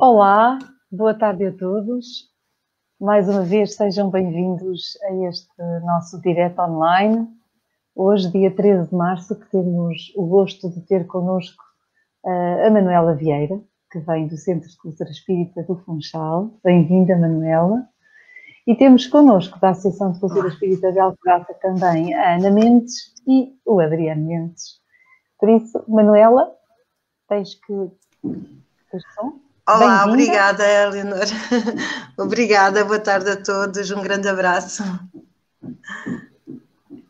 Olá, boa tarde a todos. Mais uma vez, sejam bem-vindos a este nosso direto online. Hoje, dia 13 de março, que temos o gosto de ter connosco a Manuela Vieira, que vem do Centro de Cultura Espírita do Funchal. Bem-vinda, Manuela. E temos connosco, da Associação de Cultura Espírita de Alcobaça, também a Ana Mendes e o Adriano Mendes. Por isso, Manuela, tens que... Olá, obrigada, Eleonor. Obrigada, boa tarde a todos, um grande abraço.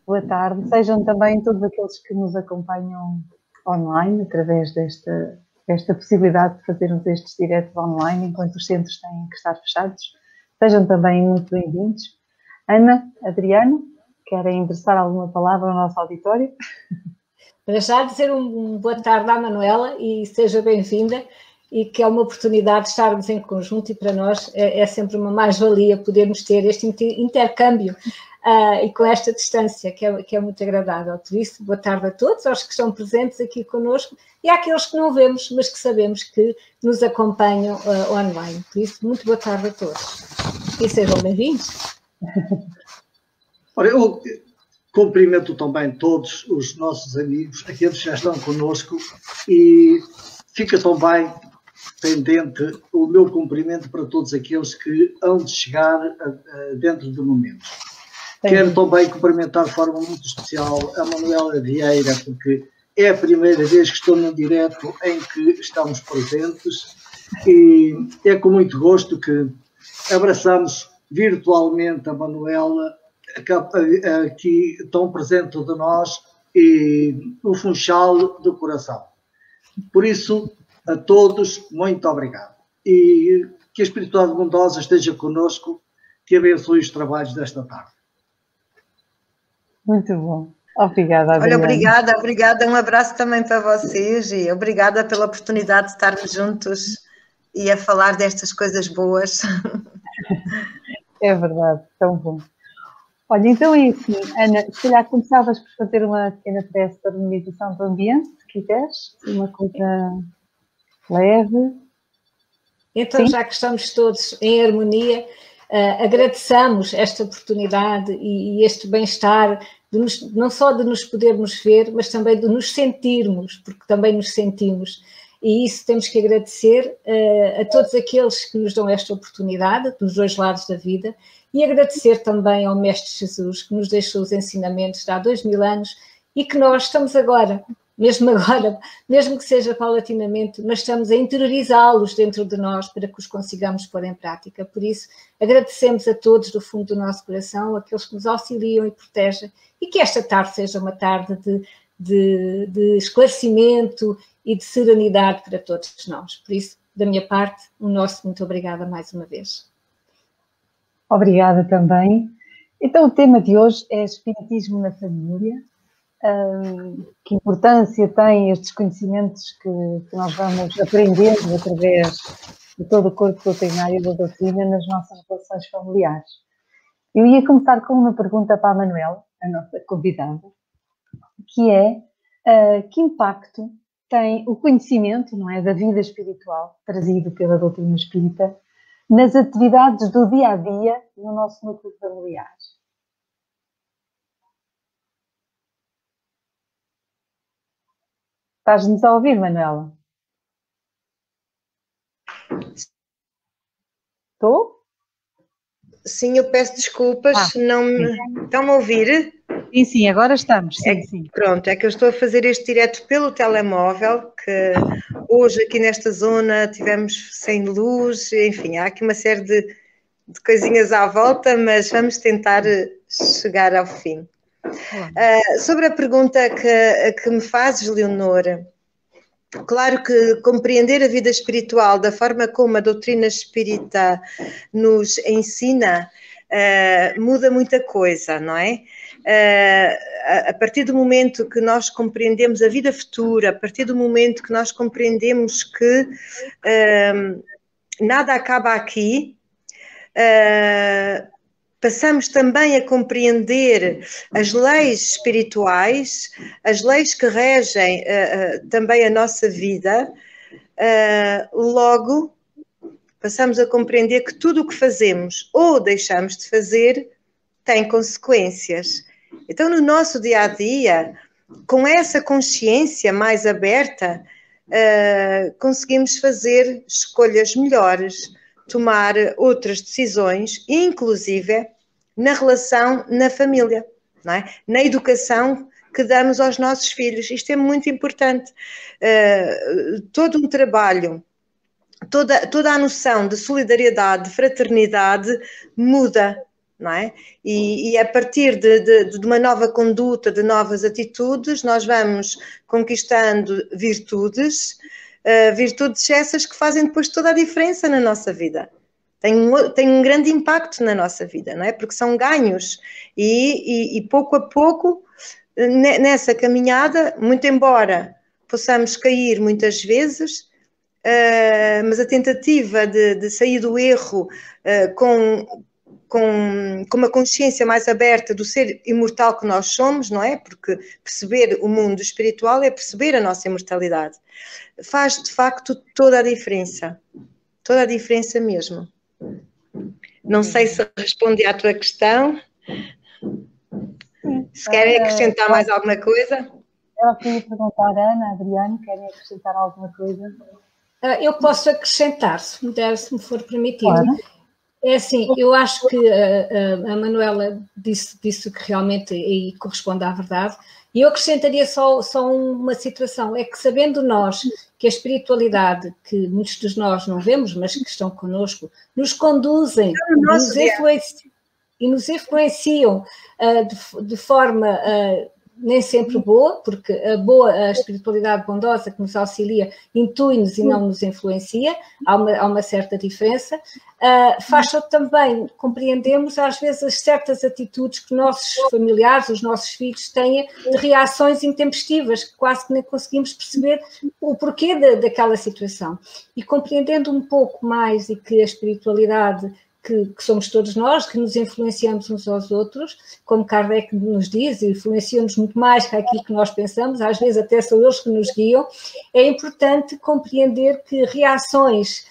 Boa tarde, sejam também todos aqueles que nos acompanham online, através desta possibilidade de fazermos estes diretos online, enquanto os centros têm que estar fechados. Sejam também muito bem-vindos. Ana, Adriano, querem endereçar alguma palavra ao nosso auditório? Para já dizer boa tarde à Manuela e seja bem-vinda, e que é uma oportunidade de estarmos em conjunto, e para nós é sempre uma mais-valia podermos ter este intercâmbio e com esta distância, que é muito agradável. Por isso, boa tarde a todos, aos que estão presentes aqui connosco e àqueles que não vemos, mas que sabemos que nos acompanham online. Por isso, muito boa tarde a todos e sejam bem-vindos. Ora, eu cumprimento também todos os nossos amigos, aqueles que já estão connosco, e fica também pendente o meu cumprimento para todos aqueles que hão de chegar dentro de momentos. Quero também cumprimentar de forma muito especial a Manuela Vieira, porque é a primeira vez que estou num direto em que estamos presentes, e é com muito gosto que abraçamos virtualmente a Manuela, aqui tão presente de nós, e o Funchal do coração. Por isso, a todos, muito obrigado. E que a espiritualidade bondosa esteja connosco, que abençoe os trabalhos desta tarde. Muito bom. Obrigada, Adriana. Olha, obrigada. Um abraço também para vocês e obrigada pela oportunidade de estarmos juntos e a falar destas coisas boas. É verdade, tão bom. Olha, então é assim, Ana, se calhar começavas por fazer uma pequena prece de harmonização do ambiente, se quiseres, uma coisa leve. Então, sim? Já que estamos todos em harmonia, agradeçamos esta oportunidade e este bem-estar, não só de nos podermos ver, mas também de nos sentirmos, porque também nos sentimos. E isso temos que agradecer a todos aqueles que nos dão esta oportunidade, dos dois lados da vida, e agradecer também ao Mestre Jesus, que nos deixou os ensinamentos de há 2000 anos e que nós estamos agora, mesmo que seja paulatinamente, mas estamos a interiorizá-los dentro de nós para que os consigamos pôr em prática. Por isso, agradecemos a todos do fundo do nosso coração, aqueles que nos auxiliam e protegem, e que esta tarde seja uma tarde de esclarecimento e de serenidade para todos nós. Por isso, da minha parte, o nosso muito obrigada mais uma vez. Obrigada também. Então, o tema de hoje é Espiritismo na Família. Que importância têm estes conhecimentos que nós vamos aprendendo através de todo o corpo doutrinário da doutrina nas nossas relações familiares. Eu ia começar com uma pergunta para a Manuela, a nossa convidada, que é que impacto tem o conhecimento, não é, da vida espiritual trazido pela doutrina espírita nas atividades do dia-a-dia no nosso núcleo familiar? Estás-nos a ouvir, Manuela? Estou? Sim, eu peço desculpas, não me... Estão a ouvir? Sim, agora estamos. Sim. Pronto, é que eu estou a fazer este direto pelo telemóvel, que hoje aqui nesta zona tivemos sem luz, enfim, há aqui uma série de coisinhas à volta, mas vamos tentar chegar ao fim. Sobre a pergunta que me fazes, Leonor, claro que compreender a vida espiritual da forma como a doutrina espírita nos ensina muda muita coisa, não é? A partir do momento que nós compreendemos a vida futura, a partir do momento que nós compreendemos que nada acaba aqui, passamos também a compreender as leis espirituais, as leis que regem também a nossa vida, logo passamos a compreender que tudo o que fazemos ou deixamos de fazer tem consequências. Então, no nosso dia-a-dia, com essa consciência mais aberta, conseguimos fazer escolhas melhores, tomar outras decisões, inclusive na relação na família, não é? Na educação que damos aos nossos filhos. Isto é muito importante. Todo um trabalho, toda a noção de solidariedade, de fraternidade muda, não é? E a partir de uma nova conduta, de novas atitudes, nós vamos conquistando virtudes essas que fazem depois toda a diferença na nossa vida. Tem um grande impacto na nossa vida, não é? Porque são ganhos e pouco a pouco, nessa caminhada, muito embora possamos cair muitas vezes, mas a tentativa de sair do erro com uma consciência mais aberta do ser imortal que nós somos, não é? Porque perceber o mundo espiritual é perceber a nossa imortalidade. Faz, de facto, toda a diferença mesmo. Não sei se respondi à tua questão. Se querem acrescentar mais alguma coisa? Eu queria perguntar a Ana, Adriano, querem acrescentar alguma coisa? Eu posso acrescentar, se me for permitido. Claro. É assim, eu acho que a Manuela disse que realmente aí corresponde à verdade. E eu acrescentaria só uma situação, é que sabendo nós que a espiritualidade, que muitos de nós não vemos, mas que estão connosco, nos conduzem e nos influenciam de forma nem sempre boa, porque a espiritualidade bondosa que nos auxilia intui-nos e não nos influencia, há uma certa diferença. Faz também compreendemos às vezes certas atitudes que nossos familiares, os nossos filhos têm de reações intempestivas, que quase que nem conseguimos perceber o porquê daquela situação. E compreendendo um pouco mais e que a espiritualidade que somos todos nós, que nos influenciamos uns aos outros, como Kardec nos diz, influenciam-nos muito mais que aquilo que nós pensamos, às vezes até são eles que nos guiam. É importante compreender que reações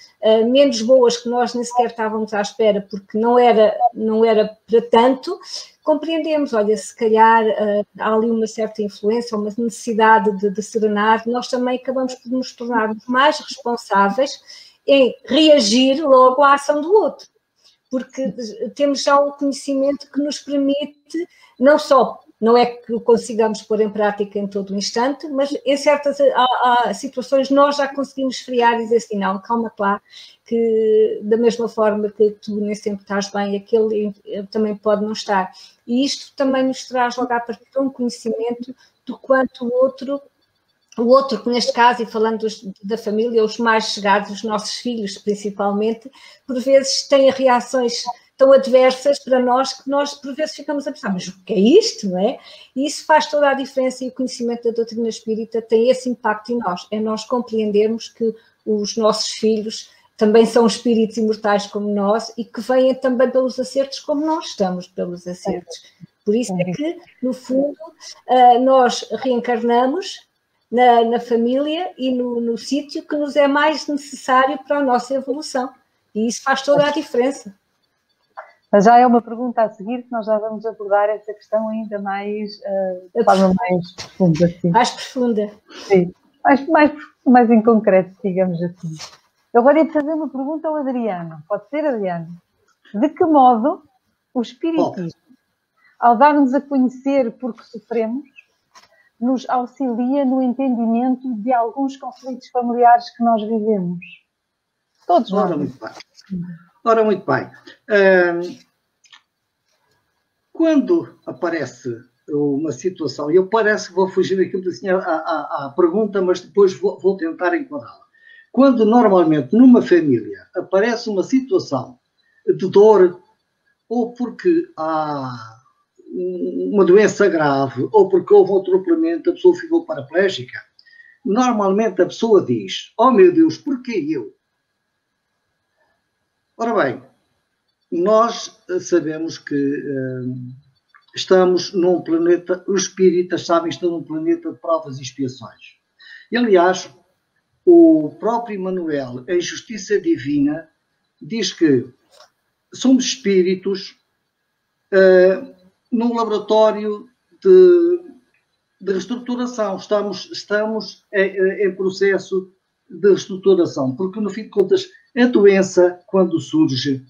menos boas que nós nem sequer estávamos à espera, porque não era para tanto, compreendemos, olha, se calhar há ali uma certa influência, uma necessidade de serenar, nós também acabamos por nos tornar mais responsáveis em reagir logo à ação do outro, porque temos já um conhecimento que nos permite, não é que o consigamos pôr em prática em todo o instante, mas em certas situações nós já conseguimos frear e dizer assim, não, calma lá, que da mesma forma que tu nem sempre estás bem, aquele também pode não estar. E isto também nos traz logo à partida um conhecimento do quanto o outro, que neste caso, e falando da família, os mais chegados, os nossos filhos principalmente, por vezes têm reações tão adversas para nós que nós por vezes ficamos a pensar, mas o que é isto, não é? E isso faz toda a diferença e o conhecimento da doutrina espírita tem esse impacto em nós, é nós compreendermos que os nossos filhos também são espíritos imortais como nós e que vêm também pelos acertos como nós estamos pelos acertos. Por isso é que, no fundo, nós reencarnamos na família e no sítio que nos é mais necessário para a nossa evolução. E isso faz toda a diferença. Mas já é uma pergunta a seguir que nós já vamos abordar essa questão ainda mais, de forma mais profunda. Sim. Mais profunda. Sim, mais em concreto, digamos assim. Eu agora ia fazer uma pergunta ao Adriano. Pode ser, Adriano? De que modo o espiritismo, ao dar-nos a conhecer porque sofremos, nos auxilia no entendimento de alguns conflitos familiares que nós vivemos? Todos nós. Ora, muito bem. Quando aparece uma situação, eu parece que vou fugir aquilo assim à pergunta, mas depois vou tentar enquadrá-la. Quando normalmente numa família aparece uma situação de dor, ou porque há uma doença grave, ou porque houve um atropelamento, a pessoa ficou paraplégica, normalmente a pessoa diz, oh meu Deus, porquê eu? Ora bem, nós sabemos que estamos num planeta, os espíritas sabem que estão num planeta de provas e expiações. E, aliás, o próprio Emmanuel, em Justiça Divina, diz que somos espíritos num laboratório de reestruturação. Estamos em processo de reestruturação, porque, no fim de contas, a doença, quando surge,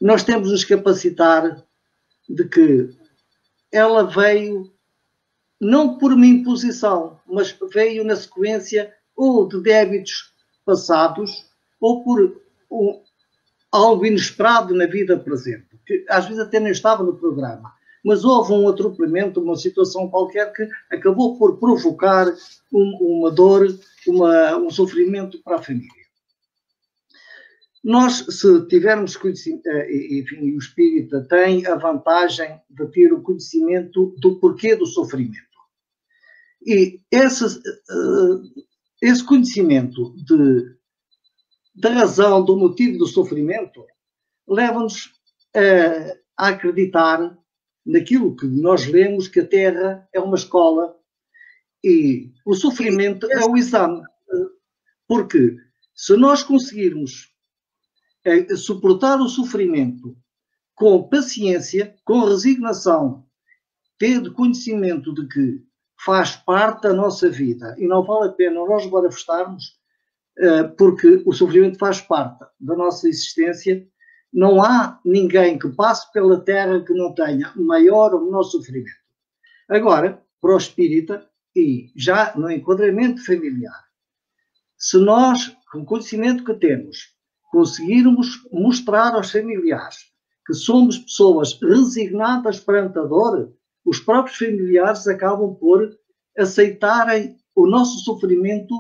nós temos de nos capacitar de que ela veio não por uma imposição, mas veio na sequência ou de débitos passados ou por algo inesperado na vida presente, que às vezes até nem estava no programa, mas houve um atropelamento, uma situação qualquer que acabou por provocar uma dor, um sofrimento para a família. Nós, se tivermos conhecimento, enfim, o espírita tem a vantagem de ter o conhecimento do porquê do sofrimento. E esse conhecimento da razão, do motivo do sofrimento, leva-nos a acreditar naquilo que nós lemos, que a Terra é uma escola e o sofrimento é o exame. Porque se nós conseguirmos suportar o sofrimento com paciência, com resignação, tendo conhecimento de que faz parte da nossa vida e não vale a pena nós manifestarmos, porque o sofrimento faz parte da nossa existência, não há ninguém que passe pela Terra que não tenha maior ou menor sofrimento. Agora, para o espírita, e já no enquadramento familiar, se nós, com o conhecimento que temos, conseguirmos mostrar aos familiares que somos pessoas resignadas perante a dor, os próprios familiares acabam por aceitarem o nosso sofrimento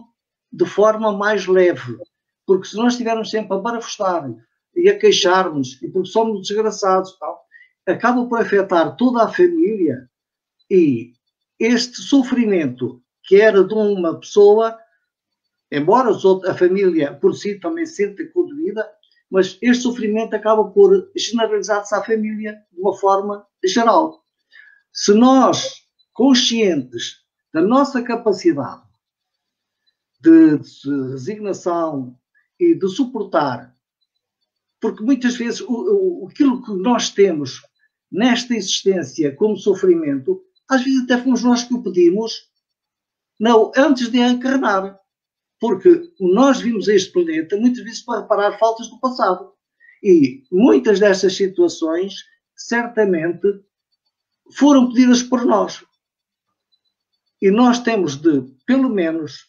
de forma mais leve. Porque se nós estivermos sempre a manifestar e a queixarmos, e porque somos desgraçados, tal, acaba por afetar toda a família, e este sofrimento que era de uma pessoa, embora a família por si também se sinta codoída, mas este sofrimento acaba por generalizar-se à família de uma forma geral. Se nós, conscientes da nossa capacidade de resignação e de suportar, porque muitas vezes aquilo que nós temos nesta existência como sofrimento, às vezes até fomos nós que o pedimos, não, antes de encarnar. Porque nós vimos este planeta muitas vezes para reparar faltas do passado. E muitas destas situações, certamente, foram pedidas por nós. E nós temos de, pelo menos,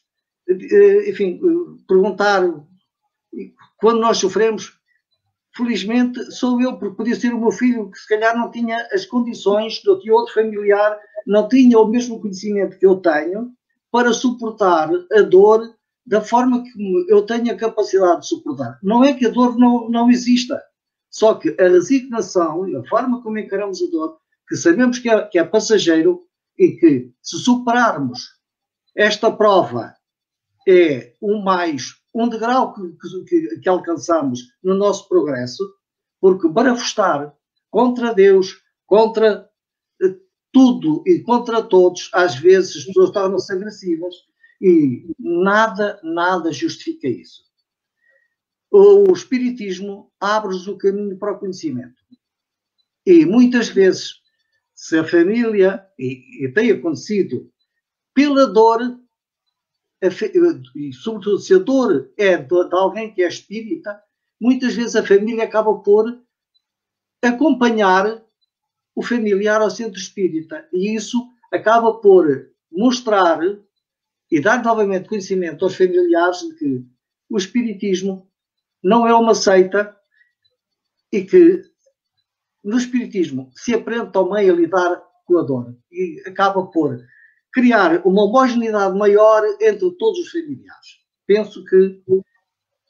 enfim, perguntar, quando nós sofremos, felizmente sou eu, porque podia ser o meu filho, que se calhar não tinha as condições, ou que outro familiar não tinha o mesmo conhecimento que eu tenho, para suportar a dor da forma que eu tenho a capacidade de suportar. Não é que a dor não exista, só que a resignação e a forma como encaramos a dor, que sabemos que é passageiro e que, se superarmos esta prova, é um degrau que alcançamos no nosso progresso, porque manifestar contra Deus, contra tudo e contra todos, às vezes as pessoas tornam-se agressivas, e nada justifica isso. O Espiritismo abre-nos o caminho para o conhecimento. E muitas vezes, se a família, e tem acontecido, pela dor, e sobretudo se a dor é de alguém que é espírita, muitas vezes a família acaba por acompanhar o familiar ao centro espírita. E isso acaba por mostrar e dar novamente conhecimento aos familiares de que o espiritismo não é uma seita e que no espiritismo se aprende também a lidar com a dor e acaba por criar uma homogeneidade maior entre todos os familiares. Penso que,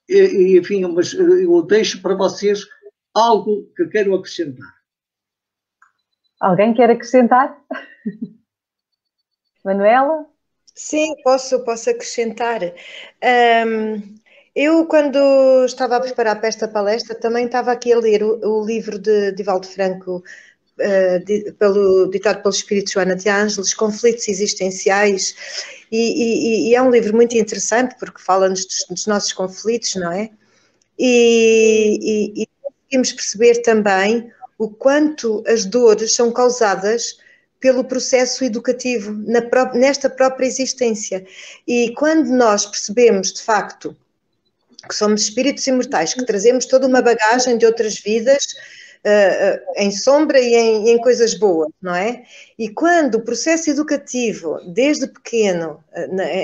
enfim, mas eu deixo para vocês algo que quero acrescentar. Alguém quer acrescentar? Manuela? Sim, posso acrescentar. Eu, quando estava a preparar para esta palestra, também estava aqui a ler o livro de Divaldo Franco, ditado pelo Espírito Joana de Ângeles, Conflitos Existenciais, e é um livro muito interessante porque fala-nos dos nossos conflitos, não é? e conseguimos perceber também o quanto as dores são causadas pelo processo educativo, nesta própria existência. E quando nós percebemos, de facto, que somos espíritos imortais, que trazemos toda uma bagagem de outras vidas, em sombra e em coisas boas, não é? E quando o processo educativo, desde pequeno,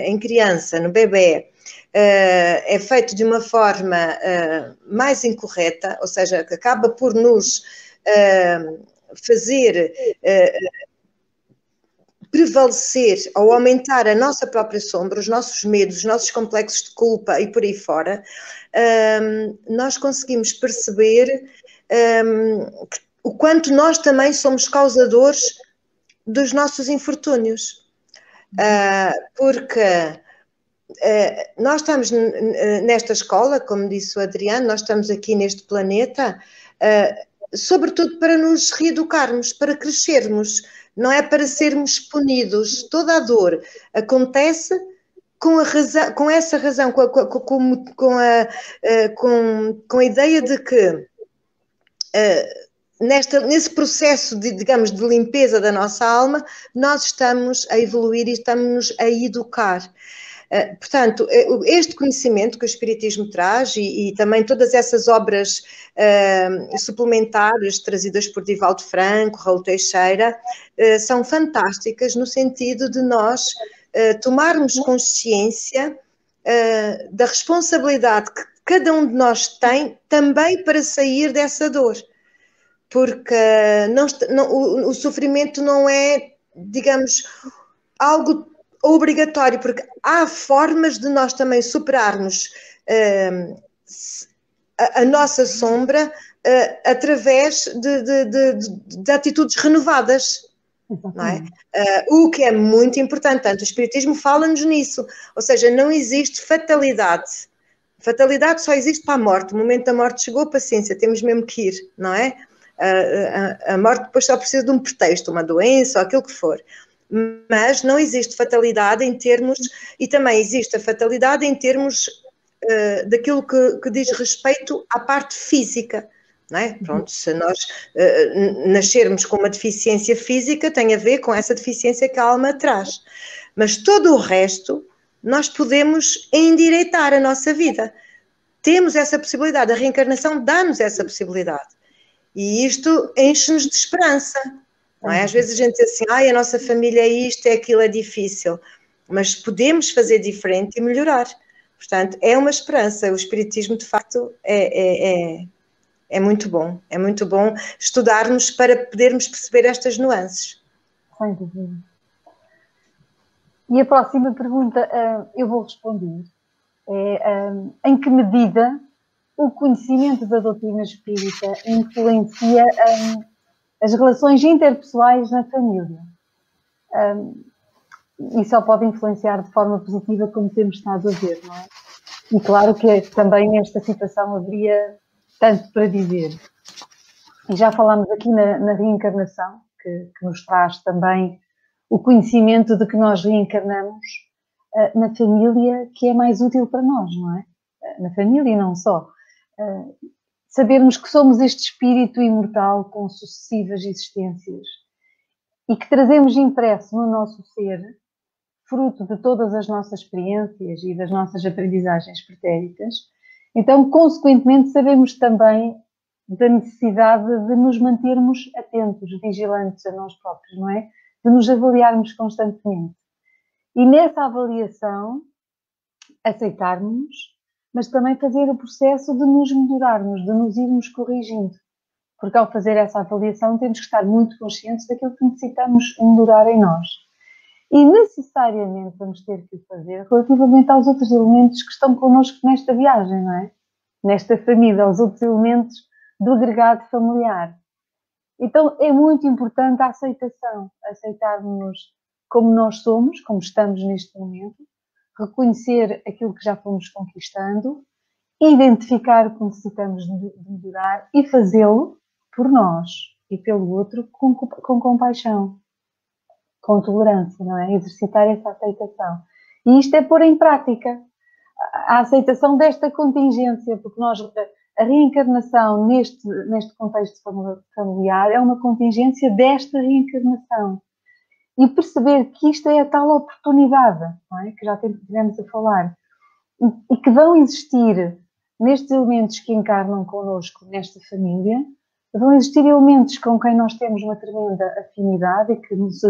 em criança, no bebê, é feito de uma forma mais incorreta, ou seja, que acaba por nos fazer prevalecer ou aumentar a nossa própria sombra, os nossos medos, os nossos complexos de culpa e por aí fora, nós conseguimos perceber o quanto nós também somos causadores dos nossos infortúnios. Porque nós estamos nesta escola, como disse o Adriano, nós estamos aqui neste planeta, sobretudo para nos reeducarmos, para crescermos, não é para sermos punidos. Toda a dor acontece com essa razão, com a ideia de que nesse processo digamos, de limpeza da nossa alma, nós estamos a evoluir e estamos a educar. Portanto, este conhecimento que o Espiritismo traz e também todas essas obras suplementares trazidas por Divaldo Franco, Raul Teixeira, são fantásticas no sentido de nós tomarmos consciência da responsabilidade que cada um de nós tem também para sair dessa dor. Porque o sofrimento não é, digamos, algo obrigatório, porque há formas de nós também superarmos a nossa sombra através de atitudes renovadas, não é? O que é muito importante, tanto o Espiritismo fala-nos nisso, ou seja, não existe fatalidade. Fatalidade só existe para a morte. O momento da morte chegou, paciência, temos mesmo que ir, não é? A morte depois só precisa de um pretexto, uma doença ou aquilo que for. Mas não existe fatalidade em termos, e também existe a fatalidade em termos daquilo que diz respeito à parte física, não é? Pronto, se nós nascermos com uma deficiência física, tem a ver com essa deficiência que a alma traz. Mas todo o resto, nós podemos endireitar a nossa vida. Temos essa possibilidade, a reencarnação dá-nos essa possibilidade. E isto enche-nos de esperança. Não é? Às vezes a gente diz assim, a nossa família é isto, é aquilo, é difícil. Mas podemos fazer diferente e melhorar. Portanto, é uma esperança. O Espiritismo, de facto, é muito bom. É muito bom estudarmos para podermos perceber estas nuances. Sem dúvida. E a próxima pergunta eu vou responder. Em que medida o conhecimento da doutrina espírita influencia as relações interpessoais na família? E só pode influenciar de forma positiva, como temos estado a ver, não é? E claro que também nesta situação haveria tanto para dizer. E já falámos aqui na reencarnação, que nos traz também o conhecimento de que nós reencarnamos na família que é mais útil para nós, não é? Na família e não só. Sabermos que somos este espírito imortal com sucessivas existências e que trazemos impresso no nosso ser, fruto de todas as nossas experiências e das nossas aprendizagens pretéritas, então, consequentemente, sabemos também da necessidade de nos mantermos atentos, vigilantes a nós próprios, não é? De nos avaliarmos constantemente. E nessa avaliação, aceitarmos, mas também fazer o processo de nos melhorarmos, de nos irmos corrigindo. Porque ao fazer essa avaliação temos que estar muito conscientes daquilo que necessitamos melhorar em nós. E necessariamente vamos ter que o fazer relativamente aos outros elementos que estão connosco nesta viagem, não é? Nesta família, aos outros elementos do agregado familiar. Então é muito importante a aceitação, aceitarmos como nós somos, como estamos neste momento, reconhecer aquilo que já fomos conquistando, identificar o que necessitamos de melhorar e fazê-lo por nós e pelo outro com compaixão, com tolerância, não é? Exercitar essa aceitação. E isto é pôr em prática. a aceitação desta contingência, porque a reencarnação neste contexto familiar é uma contingência desta reencarnação. E perceber que isto é a tal oportunidade, não é? Que já tivemos a falar, e que vão existir nestes elementos que encarnam connosco nesta família, vão existir elementos com quem nós temos uma tremenda afinidade e que nos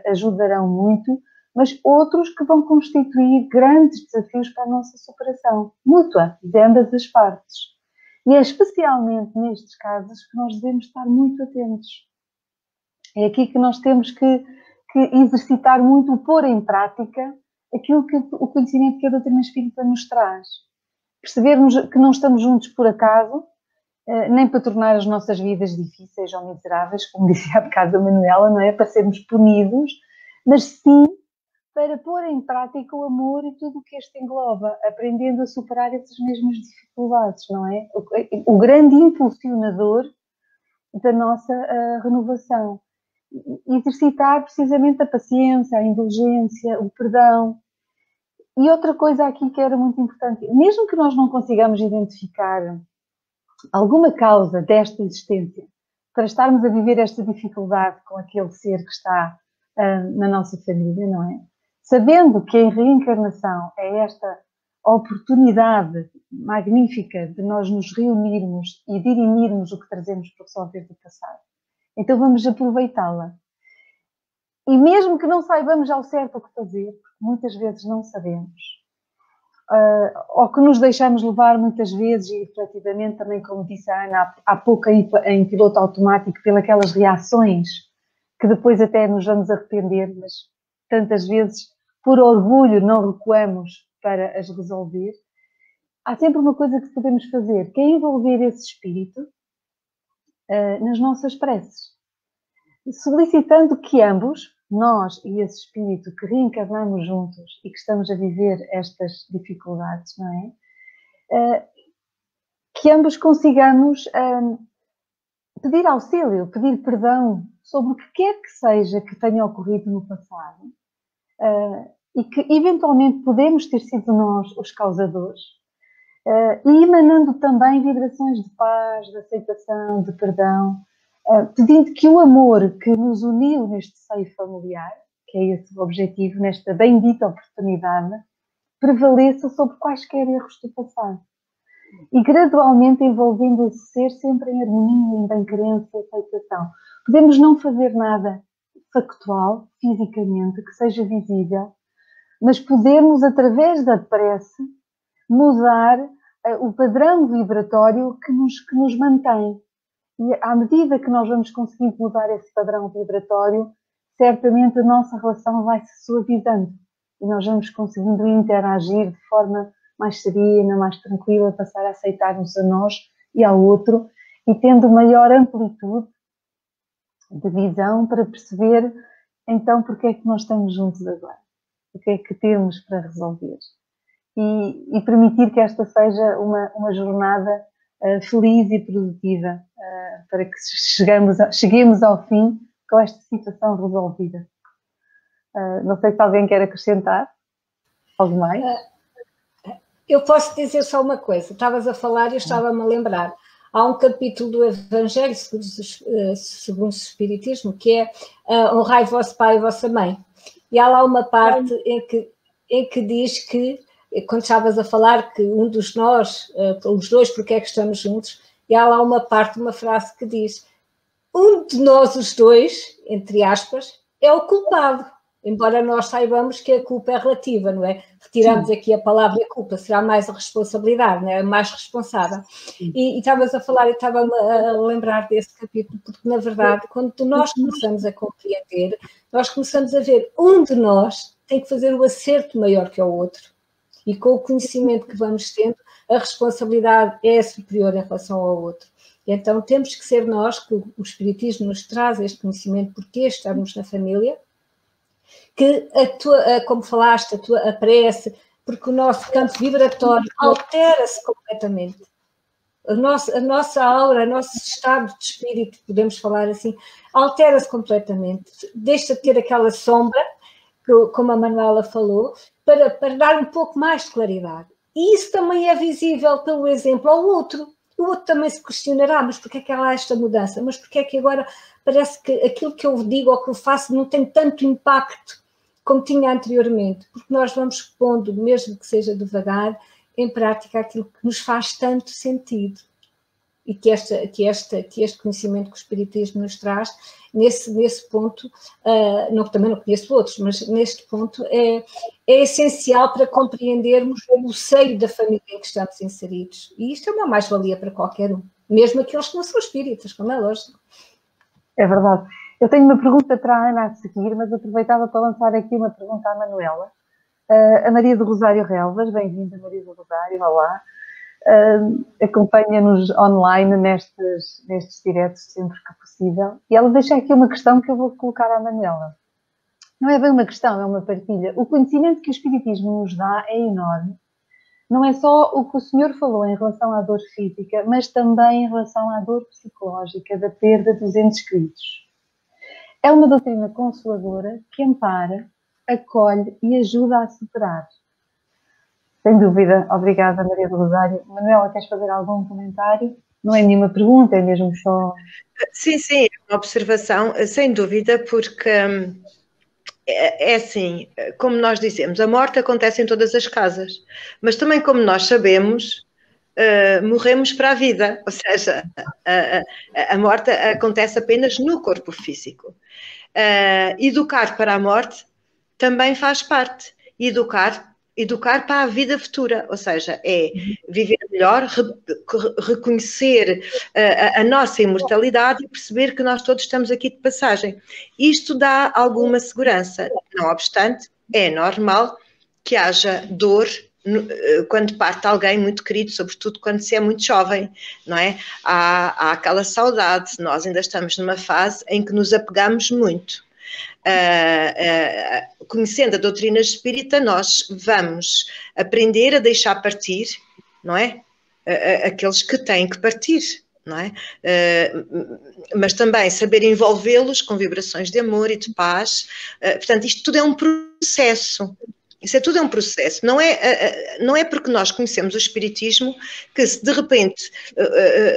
ajudarão muito, mas outros que vão constituir grandes desafios para a nossa superação mútua, de ambas as partes. E é especialmente nestes casos que nós devemos estar muito atentos. É aqui que nós temos que exercitar muito, pôr em prática aquilo que o conhecimento que a doutrina espírita nos traz. Percebermos que não estamos juntos por acaso, nem para tornar as nossas vidas difíceis ou miseráveis, como dizia há bocado a Manuela, não é? Para sermos punidos, mas sim para pôr em prática o amor e tudo o que este engloba, aprendendo a superar essas mesmas dificuldades, não é? O grande impulsionador da nossa renovação. Exercitar precisamente a paciência, a indulgência, o perdão. E outra coisa aqui que era muito importante, mesmo que nós não consigamos identificar alguma causa desta existência para estarmos a viver esta dificuldade com aquele ser que está na nossa família, não é? Sabendo que a reencarnação é esta oportunidade magnífica de nós nos reunirmos e dirimirmos o que trazemos para resolver do passado. Então vamos aproveitá-la. E mesmo que não saibamos ao certo o que fazer, porque muitas vezes não sabemos, ou que nos deixamos levar muitas vezes, e efetivamente também, como disse a Ana há pouco em piloto automático, pelas reações, que depois até nos vamos arrepender, mas tantas vezes, por orgulho, não recuamos para as resolver. Há sempre uma coisa que podemos fazer, que é envolver esse espírito nas nossas preces, solicitando que ambos, nós e esse espírito que reencarnamos juntos e que estamos a viver estas dificuldades, não é? Que ambos consigamos pedir auxílio, pedir perdão sobre o que quer que seja que tenha ocorrido no passado e que eventualmente podemos ter sido nós os causadores, e emanando também vibrações de paz, de aceitação, de perdão, pedindo que o amor que nos uniu neste seio familiar, que é esse o objetivo, nesta bendita oportunidade, prevaleça sobre quaisquer erros do passado. E gradualmente envolvendo esse ser sempre em harmonia, em bem-querença e aceitação. Podemos não fazer nada factual, fisicamente, que seja visível, mas podemos, através da prece, mudar o padrão vibratório que nos mantém. E à medida que nós vamos conseguindo mudar esse padrão vibratório, certamente a nossa relação vai se suavizando e nós vamos conseguindo interagir de forma mais serena, mais tranquila, passar a aceitar-nos a nós e ao outro e tendo maior amplitude de visão para perceber então porque é que nós estamos juntos agora, o que é que temos para resolver e permitir que esta seja uma jornada feliz e produtiva para que cheguemos ao fim com esta situação resolvida. Não sei se alguém quer acrescentar algo mais. Eu posso dizer só uma coisa. Estavas a falar e eu estava-me a lembrar. Há um capítulo do Evangelho, segundo o Espiritismo, que é honrai vosso pai e vossa mãe. E há lá uma parte em que diz que, quando estavas a falar que um dos nós, os dois, porque é que estamos juntos, e há lá uma parte, uma frase que diz: um de nós, os dois, entre aspas, é o culpado. Embora nós saibamos que a culpa é relativa, não é? Retiramos aqui a palavra culpa, será mais a responsabilidade, não é? Mais responsável. E estavas a falar, e estava-me a lembrar desse capítulo, porque, na verdade, quando nós começamos a compreender, nós começamos a ver um de nós tem que fazer o acerto maior que o outro. E com o conhecimento que vamos tendo, a responsabilidade é superior em relação ao outro. Então, temos que ser nós, que o Espiritismo nos traz este conhecimento, porque estamos na família, que como falaste, a prece, porque o nosso campo vibratório altera-se completamente. A nossa aura, o nosso estado de espírito, podemos falar assim, altera-se completamente. Deixa de ter aquela sombra, como a Manuela falou, para dar um pouco mais de claridade. E isso também é visível pelo exemplo ao outro. O outro também se questionará, mas porquê é que há esta mudança? Mas porquê é que agora parece que aquilo que eu digo ou que eu faço não tem tanto impacto como tinha anteriormente? Porque nós vamos pondo, mesmo que seja devagar, em prática aquilo que nos faz tanto sentido. E que este conhecimento que o Espiritismo nos traz, nesse ponto, também não conheço outros, mas neste ponto é essencial para compreendermos o seio da família em que estamos inseridos. E isto é uma mais-valia para qualquer um, mesmo aqueles que não são espíritas, como é lógico. É verdade. Eu tenho uma pergunta para a Ana a seguir, mas aproveitava para lançar aqui uma pergunta à Manuela. A Maria do Rosário Relvas, bem-vinda Maria do Rosário, olá. Acompanha-nos online nestes diretos sempre que possível. E ela deixa aqui uma questão que eu vou colocar à Manuela. Não é bem uma questão, é uma partilha. O conhecimento que o Espiritismo nos dá é enorme. Não é só o que o senhor falou em relação à dor física, mas também em relação à dor psicológica da perda dos entes queridos. É uma doutrina consoladora que ampara, acolhe e ajuda a superar. Sem dúvida. Obrigada, Maria do Rosário. Manuela, queres fazer algum comentário? Não é nenhuma pergunta, é mesmo só... Sim, é uma observação, sem dúvida, porque é assim, como nós dizemos, a morte acontece em todas as casas, mas também, como nós sabemos, morremos para a vida, ou seja, a morte acontece apenas no corpo físico. Educar para a morte também faz parte. Educar para a vida futura, ou seja, é viver melhor, reconhecer a nossa imortalidade e perceber que nós todos estamos aqui de passagem. Isto dá alguma segurança. Não obstante, é normal que haja dor quando parte alguém muito querido, sobretudo quando se é muito jovem, não é? Há aquela saudade, nós ainda estamos numa fase em que nos apegamos muito. Conhecendo a doutrina espírita, nós vamos aprender a deixar partir, não é? Aqueles que têm que partir, não é? Mas também saber envolvê-los com vibrações de amor e de paz. Portanto, isto tudo é um processo. Isso é tudo um processo. Não é porque nós conhecemos o Espiritismo que se de repente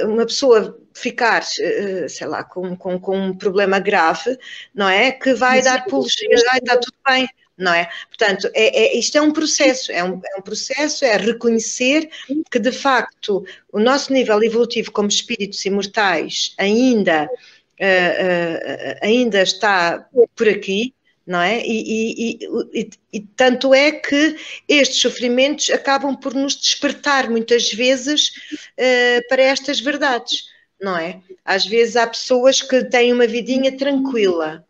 uma pessoa ficar, sei lá, com um problema grave, não é? Que vai dar pulos e está tudo bem, não é? Portanto, isto é um processo, é um processo, é reconhecer que de facto o nosso nível evolutivo como espíritos imortais ainda está por aqui, não é? E tanto é que estes sofrimentos acabam por nos despertar muitas vezes para estas verdades, não é? Às vezes há pessoas que têm uma vidinha tranquila,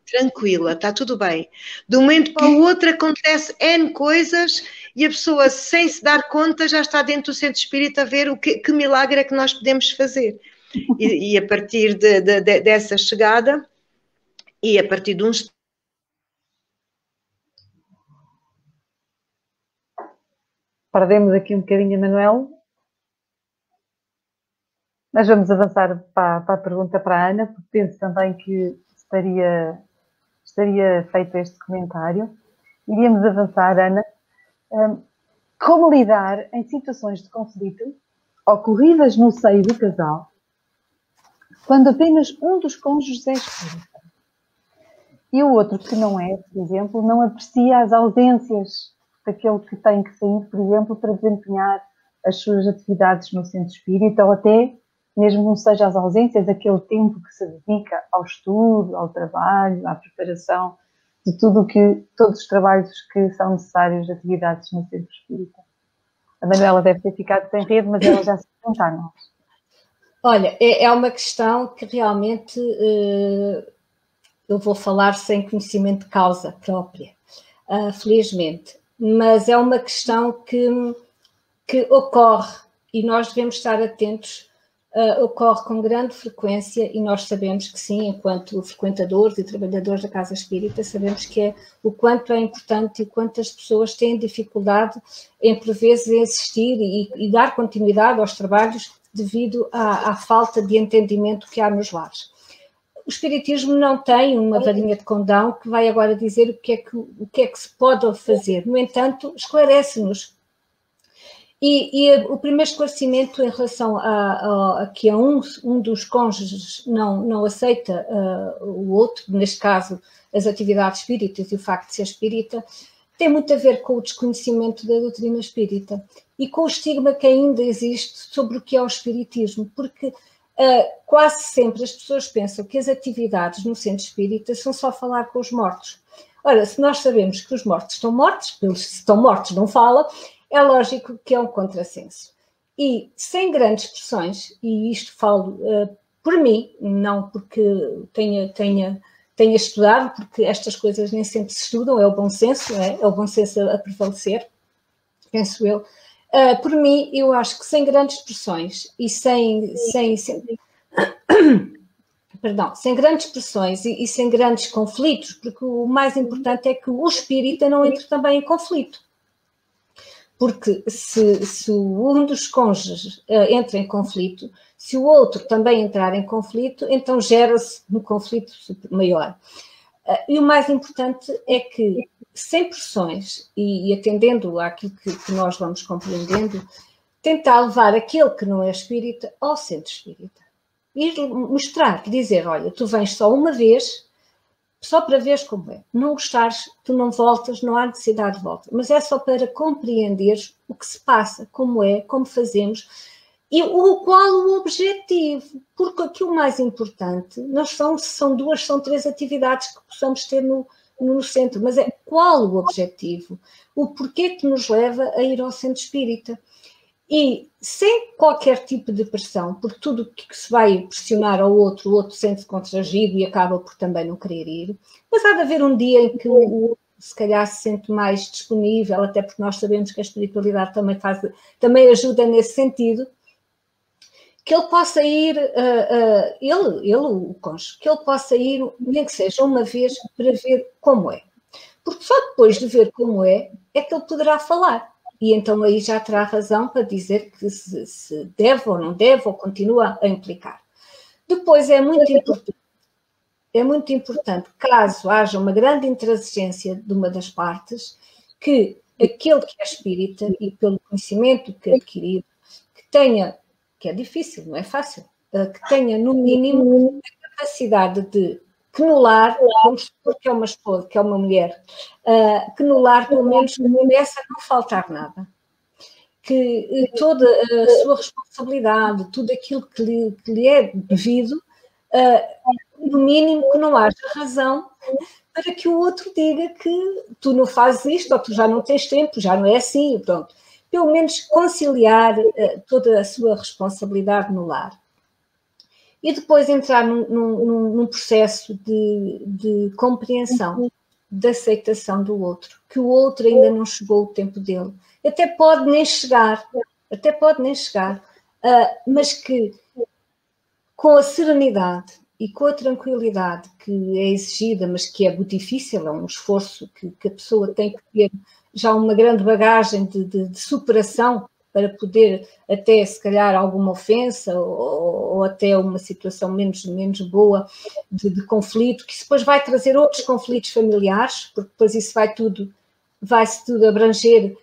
está tudo bem. De um momento para o outro acontece N coisas e a pessoa, sem se dar conta, já está dentro do centro espírita a ver que milagre é que nós podemos fazer. E a partir dessa chegada e a partir de uns... Perdemos aqui um bocadinho a Manuel, mas vamos avançar para a pergunta para a Ana, porque penso também que estaria feito este comentário. Iríamos avançar, Ana. Como lidar em situações de conflito ocorridas no seio do casal, quando apenas um dos cônjuges é espírita e o outro, que não é, por exemplo, não aprecia as ausências daquele que tem que sair, por exemplo, para desempenhar as suas atividades no centro espírita, ou até, mesmo não seja as ausências, aquele tempo que se dedica ao estudo, ao trabalho, à preparação de todos os trabalhos que são necessários de atividades no centro espírita. A Manuela deve ter ficado sem rede, mas ela já se pergunta a nós. Olha, é uma questão que realmente eu vou falar sem conhecimento de causa própria, felizmente. Mas é uma questão que ocorre e nós devemos estar atentos. Ocorre com grande frequência e nós sabemos que sim, enquanto frequentadores e trabalhadores da Casa Espírita, sabemos que o quanto é importante e quanto as pessoas têm dificuldade em, por vezes, existir e dar continuidade aos trabalhos devido à falta de entendimento que há nos lares. O Espiritismo não tem uma varinha de condão que vai agora dizer o que é que se pode fazer. No entanto, esclarece-nos. O primeiro esclarecimento em relação a que um dos cônjuges não aceita o outro, neste caso as atividades espíritas e o facto de ser espírita, tem muito a ver com o desconhecimento da doutrina espírita e com o estigma que ainda existe sobre o que é o espiritismo, porque quase sempre as pessoas pensam que as atividades no centro espírita são só falar com os mortos. Ora, se nós sabemos que os mortos estão mortos, eles se estão mortos não falam, é lógico que é um contrassenso. E sem grandes pressões, e isto falo por mim, não porque tenha estudado, porque estas coisas nem sempre se estudam, é o bom senso, é o bom senso a prevalecer, penso eu. Por mim, eu acho que sem grandes pressões e sem grandes pressões e sem grandes conflitos, porque o mais importante é que o espírita não entre também em conflito. Porque se um dos cônjuges entra em conflito, se o outro também entrar em conflito, então gera-se um conflito maior. E o mais importante é que, sem pressões e atendendo àquilo que nós vamos compreendendo, tentar levar aquele que não é espírita ao centro espírita. E mostrar, dizer, olha, tu vens só uma vez, só para veres como é. Não gostares, tu não voltas, não há necessidade de volta. Mas é só para compreenderes o que se passa, como é, como fazemos e qual o objetivo. Porque aqui o mais importante não são duas, são três atividades que possamos ter no centro. Mas é qual o objetivo? O porquê que nos leva a ir ao centro espírita. E sem qualquer tipo de pressão, porque tudo que se vai pressionar ao outro, o outro sente-se constrangido e acaba por também não querer ir. Mas há de haver um dia em que o outro se calhar se sente mais disponível, até porque nós sabemos que a espiritualidade também ajuda nesse sentido, que ele possa ir, o cônjuge, que ele possa ir, nem que seja uma vez, para ver como é. Porque só depois de ver como é que ele poderá falar. E então aí já terá razão para dizer que se deve ou não deve, ou continua a implicar. Depois é muito importante, caso haja uma grande intransigência de uma das partes, que aquele que é espírita, e pelo conhecimento que adquirido, que tenha, que é difícil, não é fácil, que tenha no mínimo a capacidade de que no lar, vamos supor que é uma esposa, que é uma mulher, que no lar pelo menos começa a não faltar nada. Que toda a sua responsabilidade, tudo aquilo que lhe é devido, no mínimo que não haja razão para que o outro diga que tu não fazes isto, ou tu já não tens tempo, já não é assim, pronto. Pelo menos conciliar toda a sua responsabilidade no lar. E depois entrar num processo de compreensão, de aceitação do outro, que o outro ainda não chegou o tempo dele. Até pode nem chegar, mas que com a serenidade e com a tranquilidade que é exigida, mas que é muito difícil, é um esforço que a pessoa tem que ter já uma grande bagagem de superação para poder até, se calhar, alguma ofensa ou até uma situação menos boa de conflito, que depois vai trazer outros conflitos familiares, porque depois isso vai-se tudo abranger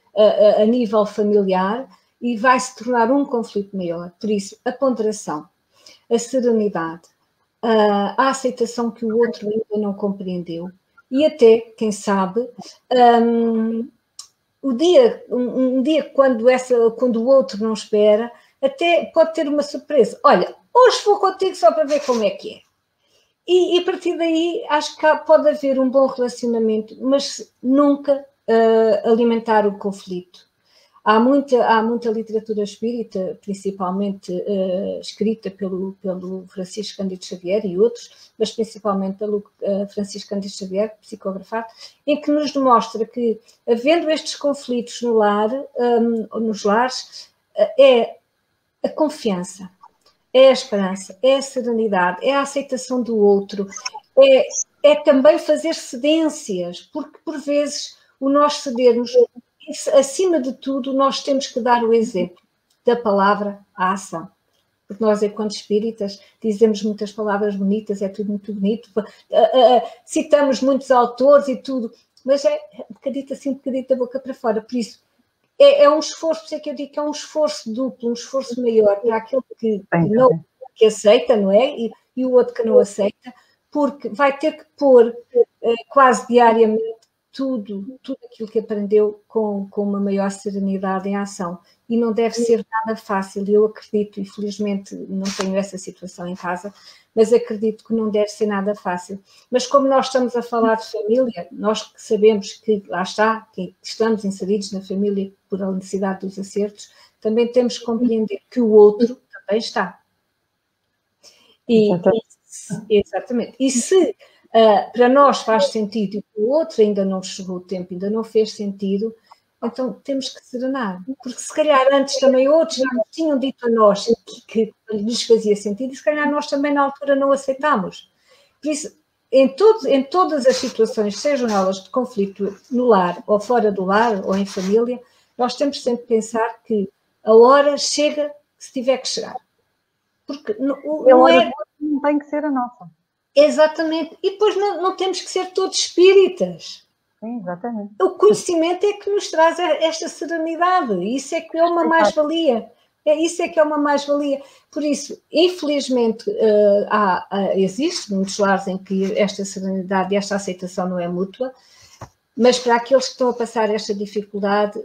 a nível familiar e vai-se tornar um conflito maior. Por isso, a ponderação, a serenidade, a aceitação que o outro ainda não compreendeu e até, quem sabe, um dia quando o outro não espera, até pode ter uma surpresa. Olha, hoje vou contigo só para ver como é que é. E a partir daí acho que pode haver um bom relacionamento, mas nunca alimentar o conflito. Há muita literatura espírita, principalmente escrita pelo Francisco Cândido Xavier e outros, mas principalmente pelo Francisco Cândido Xavier, psicografado, em que nos demonstra que, havendo estes conflitos nos lares, é a confiança, é a esperança, é a serenidade, é a aceitação do outro, é também fazer cedências, porque por vezes o nós cedermos, acima de tudo, nós temos que dar o exemplo da palavra à ação. Porque nós, enquanto espíritas, dizemos muitas palavras bonitas, é tudo muito bonito, citamos muitos autores e tudo, mas é um bocadito assim, um bocadito da boca para fora. Por isso, é um esforço, por isso é que eu digo que é um esforço duplo, um esforço maior para aquele que aceita, não é? E o outro que não aceita, porque vai ter que pôr quase diariamente tudo aquilo que aprendeu com uma maior serenidade em ação. E não deve ser nada fácil. Eu acredito, e felizmente não tenho essa situação em casa, mas acredito que não deve ser nada fácil. Mas como nós estamos a falar de família, nós que sabemos que, lá está, que estamos inseridos na família por a necessidade dos acertos, também temos que compreender que o outro também está. Exatamente. E se para nós faz sentido e para o outro ainda não chegou o tempo, ainda não fez sentido, então temos que serenar. Porque se calhar antes também outros já nos tinham dito a nós que lhes fazia sentido e se calhar nós também na altura não aceitámos. Por isso, em todas as situações, sejam elas de conflito no lar ou fora do lar ou em família, nós temos sempre que pensar que a hora chega se tiver que chegar. Porque não tem que ser a nossa. Exatamente. E depois não temos que ser todos espíritas. Sim, exatamente. O conhecimento é que nos traz esta serenidade. Isso é que é uma mais-valia. Isso é que é uma mais-valia. Por isso, infelizmente, existe muitos lares em que esta serenidade e esta aceitação não é mútua, mas para aqueles que estão a passar esta dificuldade,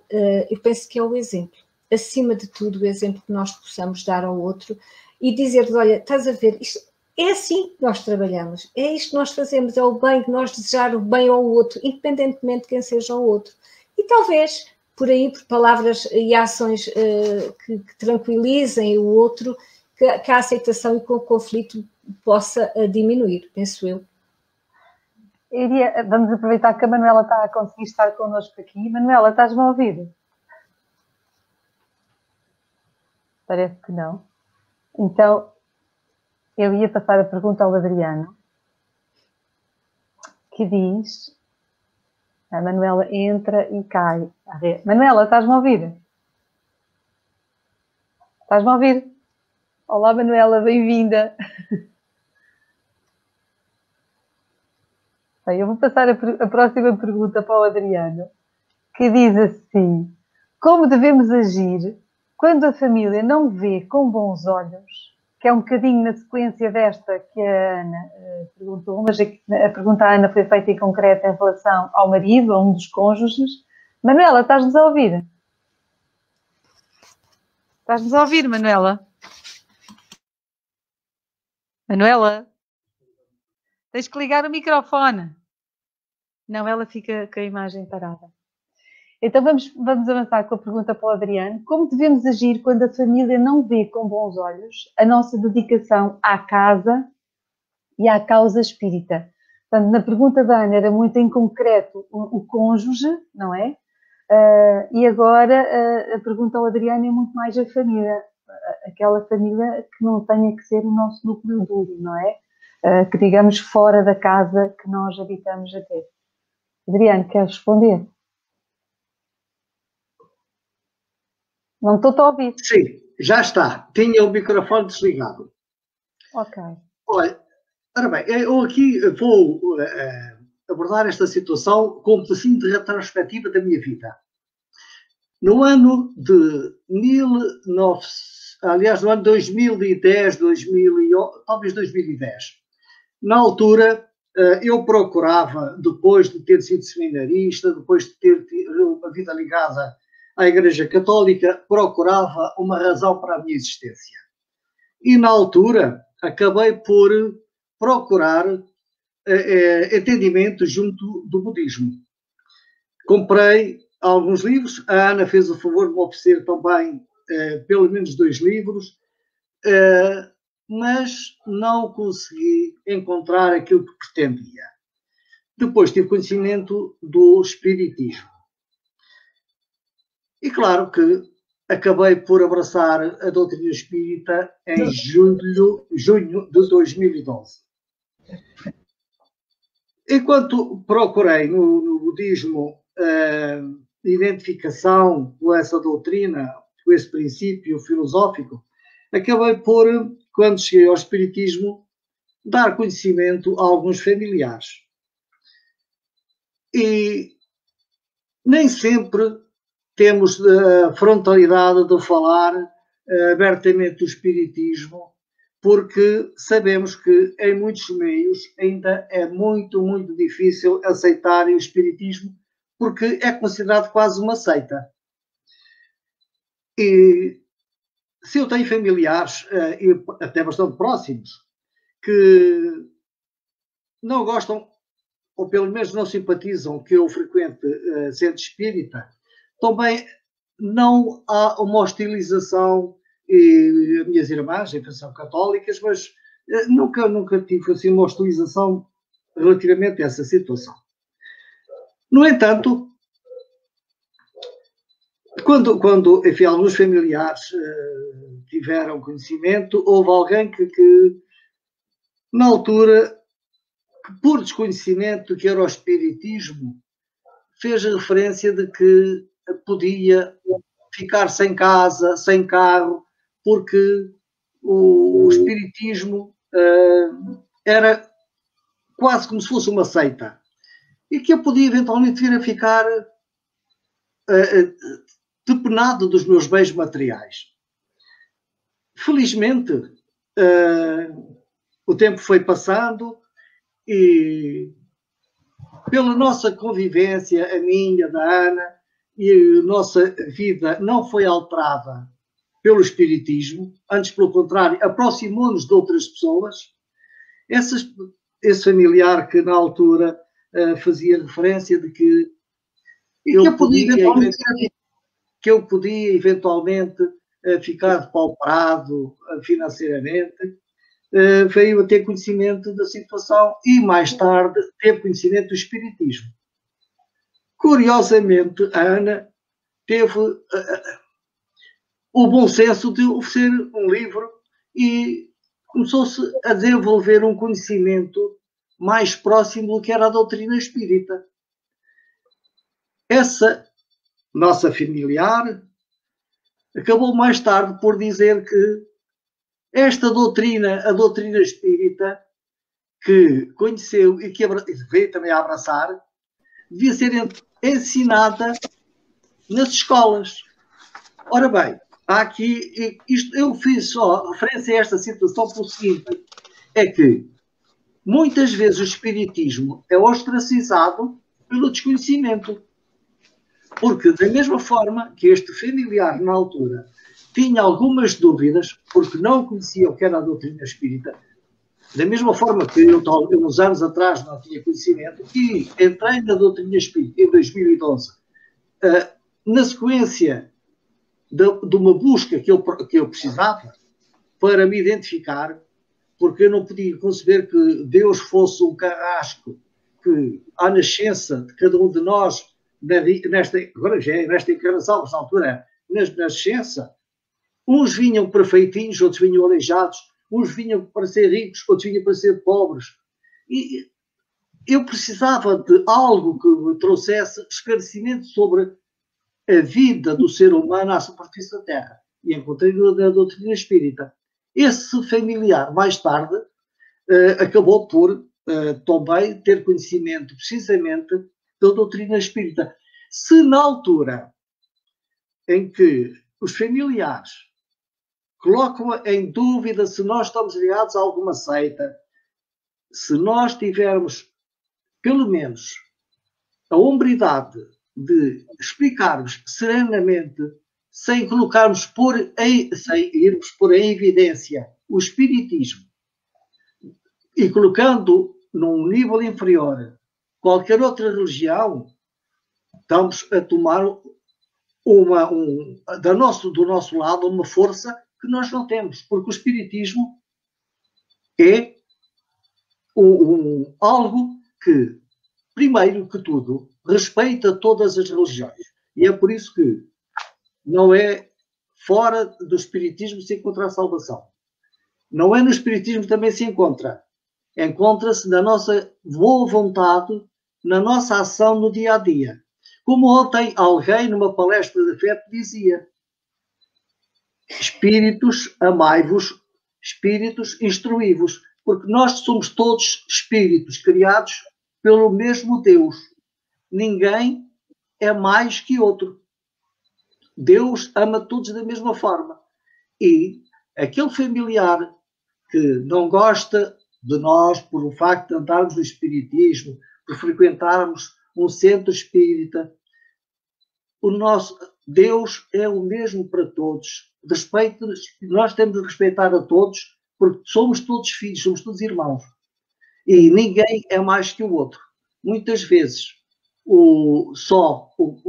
eu penso que é o exemplo. Acima de tudo, o exemplo que nós possamos dar ao outro e dizer-lhes, olha, estás a ver, isto é assim que nós trabalhamos, é isto que nós fazemos, é o bem, que nós desejar o bem ao outro, independentemente de quem seja o outro. E talvez, por aí, por palavras e ações que tranquilizem o outro, que a aceitação e que o conflito possa diminuir, penso eu. Vamos aproveitar que a Manuela está a conseguir estar connosco aqui. Manuela, estás-me a ouvir? Parece que não. Então, eu ia passar a pergunta ao Adriano, que diz... A Manuela entra e cai. Manuela, estás-me a ouvir? Estás-me a ouvir? Olá, Manuela, bem-vinda. Bem, eu vou passar a próxima pergunta para o Adriano, que diz assim: como devemos agir quando a família não vê com bons olhos, que é um bocadinho na sequência desta que a Ana perguntou, mas a pergunta à Ana foi feita em concreto em relação ao marido, a um dos cônjuges. Manuela, estás-nos a ouvir? Estás-nos a ouvir, Manuela? Manuela? Tens que ligar o microfone. Não, ela fica com a imagem parada. Então vamos avançar com a pergunta para o Adriano. Como devemos agir quando a família não vê com bons olhos a nossa dedicação à casa e à causa espírita? Portanto, na pergunta da Ana era muito em concreto o cônjuge, não é? E agora a pergunta ao Adriano é muito mais a família. Aquela família que não tenha que ser o nosso núcleo duro, não é? Que digamos fora da casa que nós habitamos até. Adriano, queres responder? Não estou a ouvir. Sim, já está. Tinha o microfone desligado. Ok. Olha, ora bem, eu aqui vou abordar esta situação com um pedacinho de retrospectiva da minha vida. No ano de no ano 2010, talvez 2010, na altura eu procurava, depois de ter sido seminarista, depois de ter uma vida ligada à Igreja Católica, procurava uma razão para a minha existência. E na altura acabei por procurar entendimento junto do budismo. Comprei alguns livros, a Ana fez o favor de me oferecer também pelo menos 2 livros, mas não consegui encontrar aquilo que pretendia. Depois tive conhecimento do espiritismo. E claro que acabei por abraçar a doutrina espírita em junho de 2012. Enquanto procurei no budismo identificação com essa doutrina, com esse princípio filosófico, acabei por, quando cheguei ao espiritismo, dar conhecimento a alguns familiares. E nem sempre temos a frontalidade de falar abertamente do espiritismo, porque sabemos que em muitos meios ainda é muito, muito difícil aceitarem o espiritismo, porque é considerado quase uma seita. E se eu tenho familiares, e até bastante próximos, que não gostam, ou pelo menos não simpatizam que eu frequente centro espírita, também não há uma hostilização, e minhas irmãs, em são católicas, mas nunca tive assim uma hostilização relativamente a essa situação. No entanto, quando enfim, alguns familiares tiveram conhecimento, houve alguém que na altura, por desconhecimento do que era o espiritismo, fez a referência de que podia ficar sem casa, sem carro, porque o espiritismo era quase como se fosse uma seita. E que eu podia eventualmente vir a ficar depenado dos meus bens materiais. Felizmente, o tempo foi passando e pela nossa convivência, a minha, da Ana, e a nossa vida não foi alterada pelo espiritismo, antes pelo contrário, aproximou-nos de outras pessoas. Esse familiar que na altura fazia referência de que eu podia eventualmente ficar depauperado financeiramente, veio a ter conhecimento da situação e mais tarde teve conhecimento do espiritismo. Curiosamente, a Ana teve o bom senso de oferecer um livro e começou-se a desenvolver um conhecimento mais próximo do que era a doutrina espírita. Essa nossa familiar acabou mais tarde por dizer que esta doutrina, a doutrina espírita, que conheceu e que veio também a abraçar, devia ser ensinada nas escolas. Ora bem, há aqui, eu fiz só referência a esta situação pelo seguinte, é que muitas vezes o espiritismo é ostracizado pelo desconhecimento. Porque da mesma forma que este familiar na altura tinha algumas dúvidas, porque não conhecia o que era a doutrina espírita, da mesma forma que eu uns anos atrás não tinha conhecimento, e entrei na doutrina espírita em 2012, na sequência de uma busca que eu precisava para me identificar, porque eu não podia conceber que Deus fosse um carrasco, que à nascença de cada um de nós, agora já é nesta encarnação, mas na altura, na nascença, uns vinham perfeitinhos, outros vinham aleijados, uns vinham para ser ricos, outros vinham para ser pobres. E eu precisava de algo que me trouxesse esclarecimento sobre a vida do ser humano à superfície da Terra. E encontrei na doutrina espírita. Esse familiar, mais tarde, acabou por também ter conhecimento, precisamente, da doutrina espírita. Se na altura em que os familiares colocam em dúvida se nós estamos ligados a alguma seita, se nós tivermos, pelo menos, a hombridade de explicarmos serenamente, sem irmos pôr em evidência o espiritismo e colocando num nível inferior qualquer outra religião, estamos a tomar do nosso lado uma força que nós não temos, porque o espiritismo é algo que, primeiro que tudo, respeita todas as religiões. E é por isso que não é fora do espiritismo se encontra a salvação. Não é no espiritismo que também se encontra. Encontra-se na nossa boa vontade, na nossa ação no dia a dia. Como ontem alguém numa palestra de fé dizia: espíritos, amai-vos, espíritos, instruí-vos, porque nós somos todos espíritos criados pelo mesmo Deus. Ninguém é mais que outro. Deus ama todos da mesma forma. E aquele familiar que não gosta de nós por o facto de andarmos no espiritismo, por frequentarmos um centro espírita, o nosso Deus é o mesmo para todos. Nós temos de respeitar a todos, porque somos todos filhos, somos todos irmãos. E ninguém é mais que o outro. Muitas vezes, o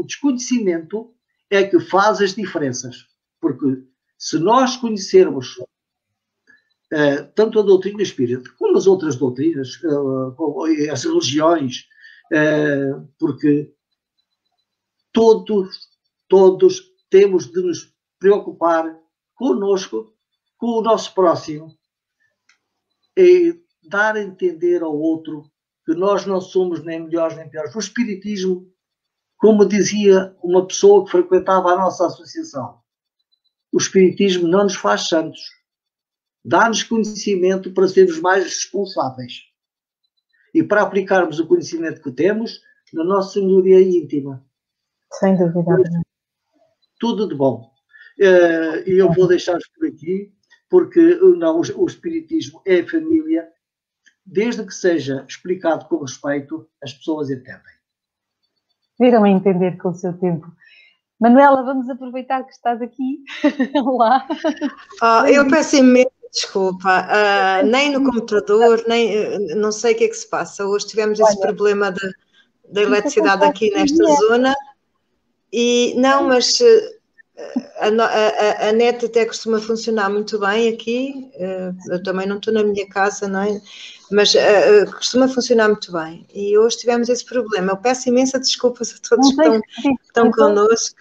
desconhecimento é que faz as diferenças. Porque se nós conhecermos tanto a doutrina espírita como as outras doutrinas, as religiões, porque todos temos de nos preocupar conosco, com o nosso próximo, e dar a entender ao outro que nós não somos nem melhores nem piores. O espiritismo, como dizia uma pessoa que frequentava a nossa associação, o espiritismo não nos faz santos. Dá-nos conhecimento para sermos mais responsáveis e para aplicarmos o conhecimento que temos na nossa melhoria íntima. Sem dúvida. Tudo de bom. E eu vou deixar-vos por aqui, porque não, o espiritismo é família. Desde que seja explicado com respeito, as pessoas entendem. Viram a entender com o seu tempo. Manuela, vamos aproveitar que estás aqui. Olá. Eu peço imensa desculpa. Nem no computador, nem não sei o que é que se passa. Hoje tivemos esse problema da eletricidade aqui nesta zona. E não, mas a net até costuma funcionar muito bem aqui. Eu também não estou na minha casa, não é? Mas costuma funcionar muito bem. E hoje tivemos esse problema. Eu peço imensa desculpas a todos que estão connosco.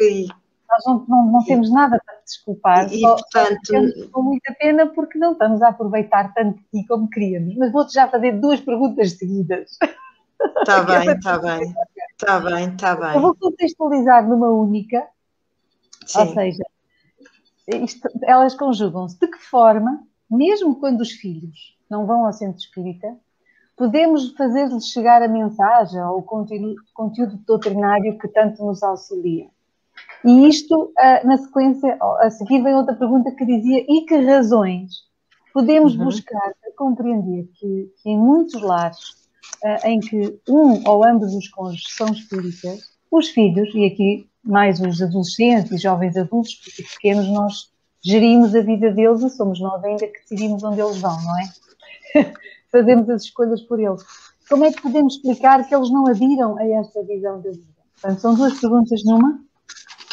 Nós não temos nada para te desculpar. Portanto, com muita pena porque não estamos a aproveitar tanto de ti como queríamos. Mas vou-te já fazer 2 perguntas seguidas. Está bem. Eu vou contextualizar numa única. Sim. Ou seja, elas conjugam-se. De que forma, mesmo quando os filhos não vão ao centro espírita, podemos fazer-lhes chegar a mensagem ou o conteúdo doutrinário que tanto nos auxilia? E isto, na sequência, a seguir vem outra pergunta que dizia: e que razões podemos buscar para compreender que em muitos lares em que um ou ambos os cônjuges são espíritas, os filhos, e aqui mais os adolescentes e jovens adultos, porque pequenos nós gerimos a vida deles e somos nós ainda que decidimos onde eles vão, não é? Fazemos as escolhas por eles. Como é que podemos explicar que eles não adiram a esta visão da vida? Portanto, são 2 perguntas numa.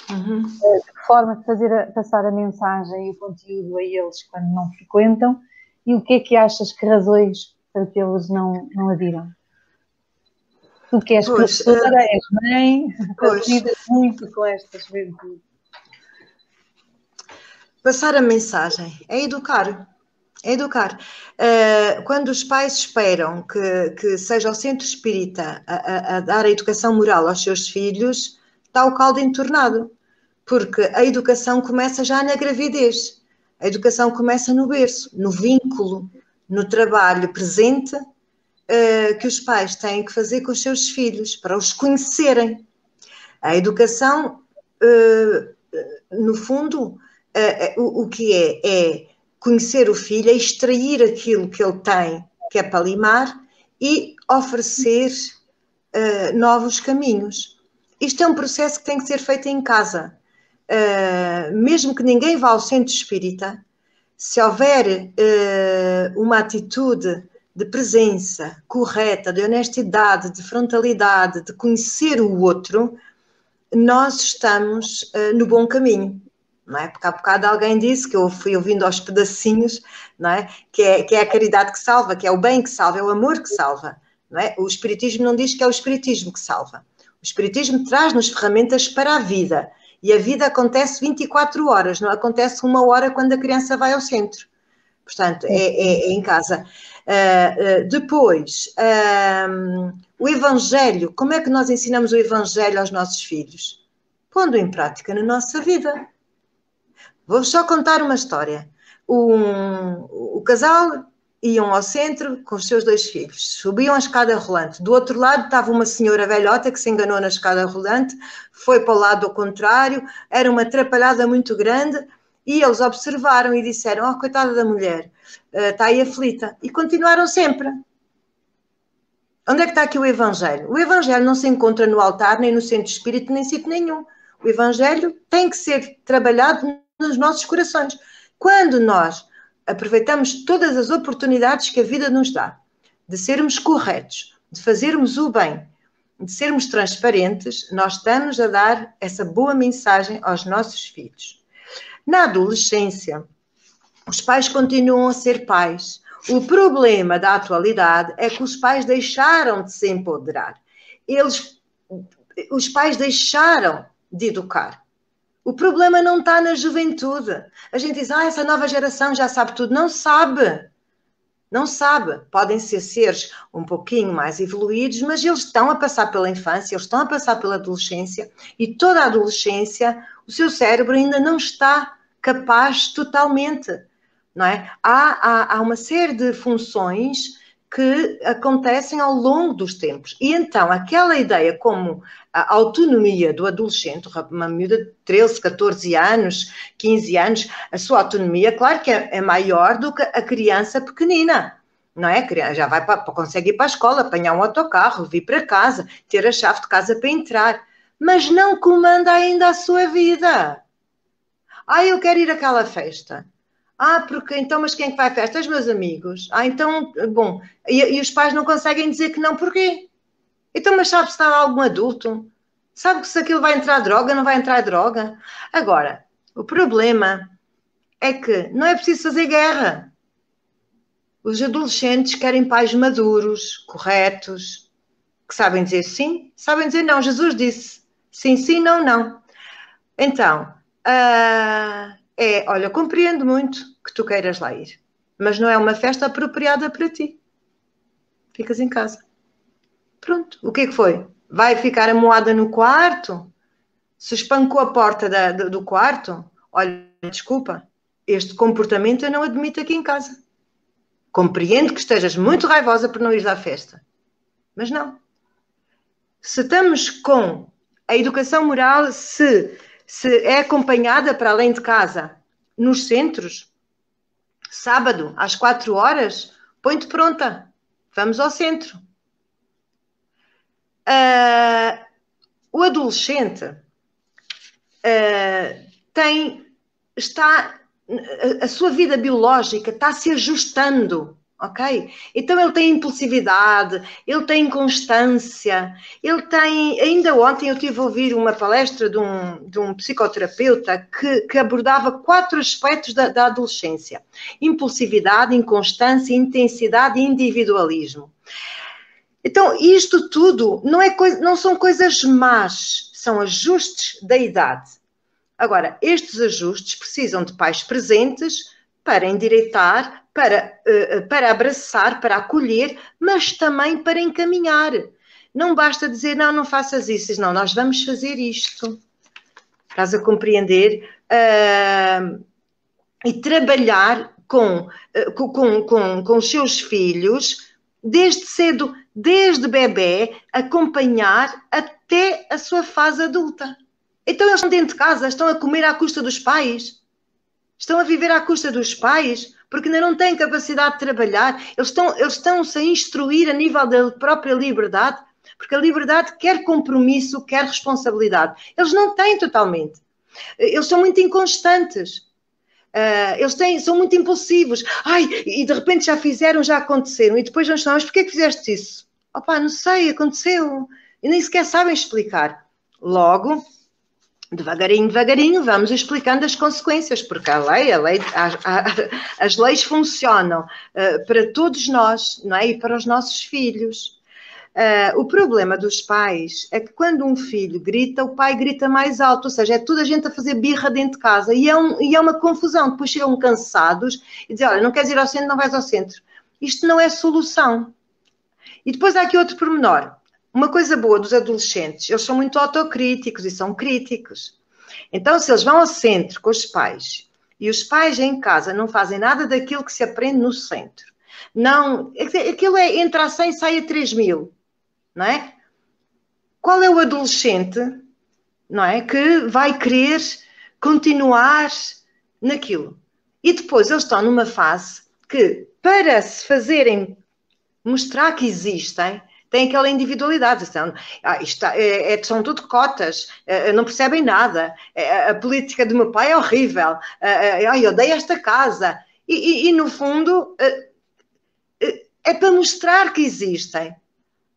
De que forma de passar a mensagem e o conteúdo a eles quando não frequentam, e o que é que achas, que razões para que eles não adiram? Tu que és professora, és mãe, lidas muito com esta juventude. Passar a mensagem é educar. Quando os pais esperam que seja o centro espírita a dar a educação moral aos seus filhos, está o caldo entornado, porque a educação começa já na gravidez, a educação começa no berço, no vínculo, no trabalho presente que os pais têm que fazer com os seus filhos, para os conhecerem. A educação, no fundo, o que é conhecer o filho, é extrair aquilo que ele tem, que é para limar, e oferecer novos caminhos. Isto é um processo que tem que ser feito em casa. Mesmo que ninguém vá ao centro espírita, se houver uma atitude de presença correta, de honestidade, de frontalidade, de conhecer o outro, nós estamos no bom caminho. Não é? Porque há bocado alguém disse, que eu fui ouvindo aos pedacinhos, não é? Que é a caridade que salva, que é o bem que salva, é o amor que salva. Não é? O espiritismo não diz que é o espiritismo que salva. O espiritismo traz-nos ferramentas para a vida. E a vida acontece 24 horas, não acontece 1 hora quando a criança vai ao centro. Portanto, é em casa. Depois, o Evangelho. Como é que nós ensinamos o Evangelho aos nossos filhos? Pondo em prática na nossa vida. Vou só contar uma história. O casal iam ao centro com os seus 2 filhos, subiam a escada rolante. Do outro lado estava uma senhora velhota que se enganou na escada rolante, foi para o lado ao contrário, era uma atrapalhada muito grande, e eles observaram e disseram, oh, coitada da mulher, está aí aflita. E continuaram sempre. Onde é que está aqui o Evangelho? O Evangelho não se encontra no altar, nem no centro espírita, nem em sítio nenhum. O Evangelho tem que ser trabalhado nos nossos corações. Quando nós aproveitamos todas as oportunidades que a vida nos dá, de sermos corretos, de fazermos o bem, de sermos transparentes, nós estamos a dar essa boa mensagem aos nossos filhos. Na adolescência, os pais continuam a ser pais. O problema da atualidade é que os pais deixaram de se empoderar. Os pais deixaram de educar. O problema não está na juventude. A gente diz, essa nova geração já sabe tudo. Não sabe. Não sabe. Podem ser seres um pouquinho mais evoluídos, mas eles estão a passar pela infância, eles estão a passar pela adolescência, e toda a adolescência, o seu cérebro ainda não está capaz totalmente, não é? Há uma série de funções que acontecem ao longo dos tempos. E então, aquela ideia como a autonomia do adolescente, uma miúda de 13, 14 anos, 15 anos, a sua autonomia, claro que é maior do que a criança pequenina, não é? A criança já consegue ir para a escola, apanhar um autocarro, vir para casa, ter a chave de casa para entrar, mas não comanda ainda a sua vida. Eu quero ir àquela festa. Porque então, mas quem é que vai à festa? Os meus amigos. Então, bom, e os pais não conseguem dizer que não, porquê? Então, mas sabe se está algum adulto? Sabe que se aquilo vai entrar droga, não vai entrar droga? Agora, o problema é que não é preciso fazer guerra. Os adolescentes querem pais maduros, corretos, que sabem dizer sim, sabem dizer não. Jesus disse sim, sim, não, não. Então, olha, compreendo muito que tu queiras lá ir, mas não é uma festa apropriada para ti. Ficas em casa. Pronto. O que é que foi? Vai ficar amoada no quarto? Se espancou a porta do quarto? Olha, desculpa, este comportamento eu não admito aqui em casa. Compreendo que estejas muito raivosa por não ir à festa, mas não. Se estamos com a educação moral, se é acompanhada para além de casa, nos centros, sábado, às 4 horas, põe-te pronta. Vamos ao centro. O adolescente a sua vida biológica está se ajustando, ok? Então ele tem impulsividade, ele tem inconstância, ele tem... Ainda ontem eu estive a ouvir uma palestra de um psicoterapeuta que abordava 4 aspectos da adolescência: impulsividade, inconstância, intensidade e individualismo. Então isto tudo não são coisas más, são ajustes da idade. Agora, estes ajustes precisam de pais presentes para endireitar, para abraçar, para acolher, mas também para encaminhar. Não basta dizer, não faças isso. Não, nós vamos fazer isto. Estás a compreender? E trabalhar com os seus filhos, desde cedo, desde bebê, acompanhar até a sua fase adulta. Então eles estão dentro de casa, estão a comer à custa dos pais, estão a viver à custa dos pais, porque ainda não têm capacidade de trabalhar, eles estão-se a instruir a nível da própria liberdade, porque a liberdade quer compromisso, quer responsabilidade. Eles não têm totalmente. Eles são muito inconstantes. Eles são muito impulsivos. E de repente já fizeram, já aconteceram. E depois vamos falar, mas porquê que fizeste isso? Não sei, aconteceu. E nem sequer sabem explicar. Logo, devagarinho, vamos explicando as consequências, porque as leis funcionam para todos nós, não é? E para os nossos filhos. O problema dos pais é que quando um filho grita, o pai grita mais alto, ou seja, é toda a gente a fazer birra dentro de casa, e é uma confusão. Depois chegam cansados e dizem, olha, não queres ir ao centro, não vais ao centro. Isto não é solução. E depois há aqui outro pormenor. Uma coisa boa dos adolescentes, eles são muito autocríticos e são críticos. Então, se eles vão ao centro com os pais, e os pais em casa não fazem nada daquilo que se aprende no centro, Não, aquilo é entra a 100 e sai a 3.000, não é? Qual é o adolescente, não é, que vai querer continuar naquilo? E depois eles estão numa fase que, para se fazerem mostrar que existem, têm aquela individualidade. São tudo cotas, não percebem nada. A política do meu pai é horrível. Eu odeio esta casa. E no fundo, é para mostrar que existem.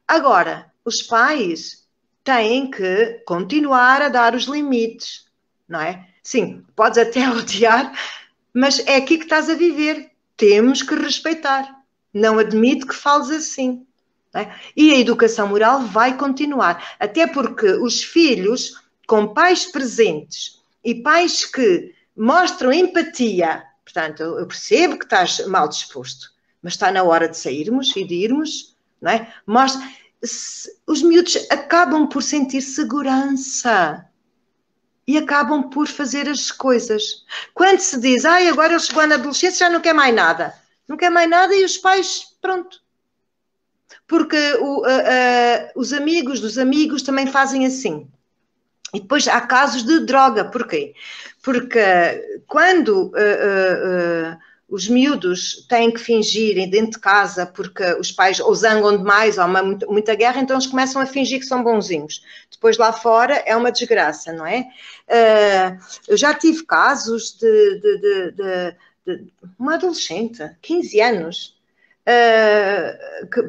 Agora, os pais têm que continuar a dar os limites, não é? Sim, podes até odiar, mas é aqui que estás a viver. Temos que respeitar. Não admito que fales assim. Não é? E a educação moral vai continuar. Até porque os filhos com pais presentes e pais que mostram empatia, portanto, eu percebo que estás mal disposto, mas está na hora de sairmos e de irmos, não é? Os miúdos acabam por sentir segurança e acabam por fazer as coisas. Quando se diz, agora ele chegou na adolescência, já não quer mais nada. Não quer mais nada e os pais, pronto. Porque os amigos dos amigos também fazem assim. E depois há casos de droga. Porquê? Porque quando os miúdos têm que fingir dentro de casa porque os pais ou zangam demais, ou há muita guerra, então eles começam a fingir que são bonzinhos. Depois lá fora é uma desgraça, não é? Eu já tive casos de uma adolescente, 15 anos,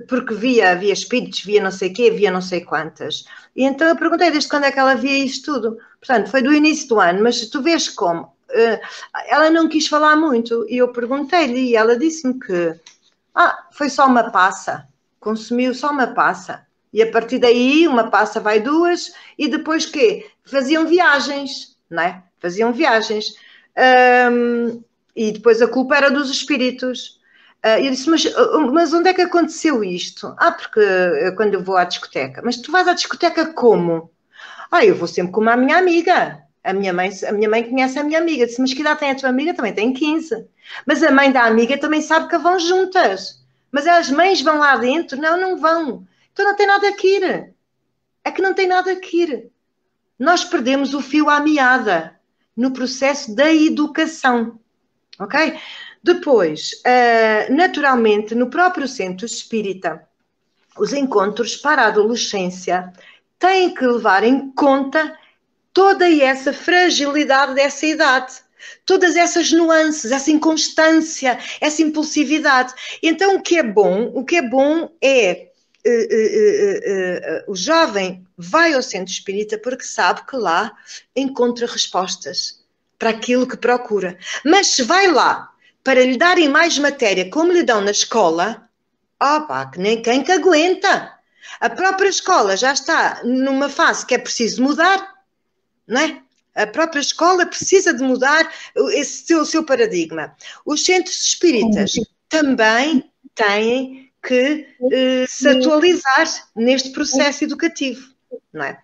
porque via espíritos, via não sei o quê, via não sei quantas. E então eu perguntei desde quando é que ela via isto tudo. Portanto, foi do início do ano, mas tu vês como? Ela não quis falar muito e eu perguntei-lhe e ela disse-me que foi só uma passa, consumiu só uma passa. E a partir daí uma passa vai duas e depois quê? Faziam viagens, não é? Faziam viagens. E depois a culpa era dos espíritos. Eu disse, mas onde é que aconteceu isto? Porque quando eu vou à discoteca. Mas tu vais à discoteca como? Eu vou sempre com uma minha amiga. A minha mãe conhece a minha amiga. Eu disse, mas que idade tem a tua amiga? Também tem 15. Mas a mãe da amiga também sabe que vão juntas. Mas as mães vão lá dentro? Não, não vão. Então não tem nada que ir. É que não tem nada que ir. Nós perdemos o fio à meada no processo da educação. Ok? Depois, naturalmente, no próprio centro espírita, os encontros para a adolescência têm que levar em conta toda essa fragilidade dessa idade, todas essas nuances, essa inconstância, essa impulsividade. Então, o que é bom é o jovem vai ao centro espírita porque sabe que lá encontra respostas para aquilo que procura. Mas se vai lá para lhe darem mais matéria, como lhe dão na escola, que nem quem que aguenta. A própria escola já está numa fase que é preciso mudar, não é? A própria escola precisa de mudar esse seu paradigma. Os centros espíritas também têm que se atualizar neste processo educativo, não é?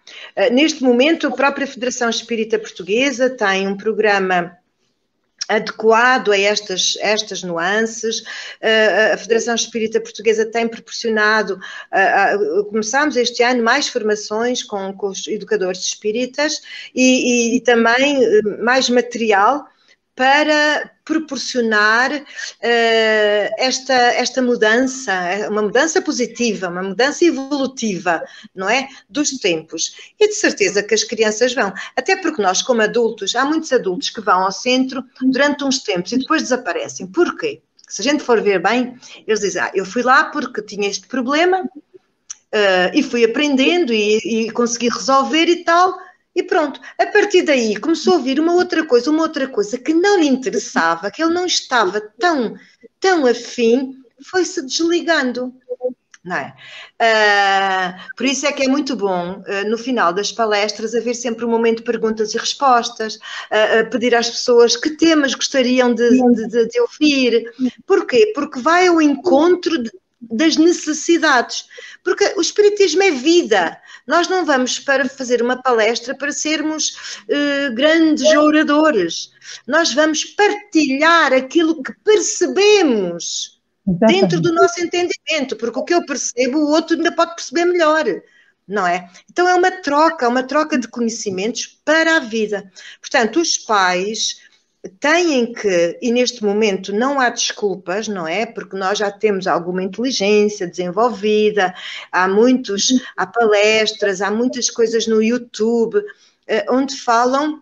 Neste momento, a própria Federação Espírita Portuguesa tem um programa adequado a estas nuances. A Federação Espírita Portuguesa tem proporcionado, começámos este ano, mais formações com os educadores espíritas e também mais material para proporcionar esta mudança, uma mudança positiva, uma mudança evolutiva, não é? Dos tempos. E de certeza que as crianças vão. Até porque nós, como adultos, há muitos adultos que vão ao centro durante uns tempos e depois desaparecem. Porquê? Se a gente for ver bem, eles dizem, eu fui lá porque tinha este problema e fui aprendendo e consegui resolver e tal. E pronto, a partir daí começou a ouvir uma outra coisa que não lhe interessava, que ele não estava tão afim, foi-se desligando, não é? Por isso é que é muito bom, no final das palestras, haver sempre um momento de perguntas e respostas, pedir às pessoas que temas gostariam de ouvir. Porquê? Porque vai ao encontro das necessidades. Porque o espiritismo é vida. Nós não vamos para fazer uma palestra para sermos grandes oradores. Nós vamos partilhar aquilo que percebemos dentro do nosso entendimento, porque o que eu percebo, o outro ainda pode perceber melhor, não é? Então é uma troca de conhecimentos para a vida. Portanto, os pais têm que, e neste momento não há desculpas, não é? Porque nós já temos alguma inteligência desenvolvida, há palestras, há muitas coisas no YouTube, onde falam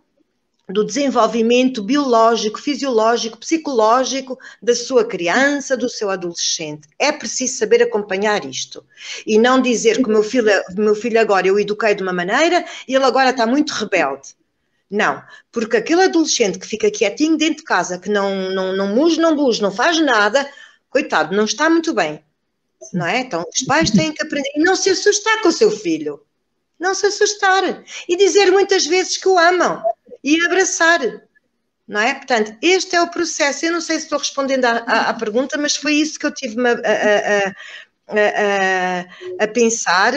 do desenvolvimento biológico, fisiológico, psicológico da sua criança, do seu adolescente. É preciso saber acompanhar isto. E não dizer que o meu filho agora eu o eduquei de uma maneira e ele agora está muito rebelde. Não, porque aquele adolescente que fica quietinho dentro de casa, que não muge, não buge, não faz nada, coitado, não está muito bem, não é? Então, os pais têm que aprender e não se assustar com o seu filho, não se assustar e dizer muitas vezes que o amam e abraçar, não é? Portanto, este é o processo. Eu não sei se estou respondendo à pergunta, mas foi isso que eu tive a pensar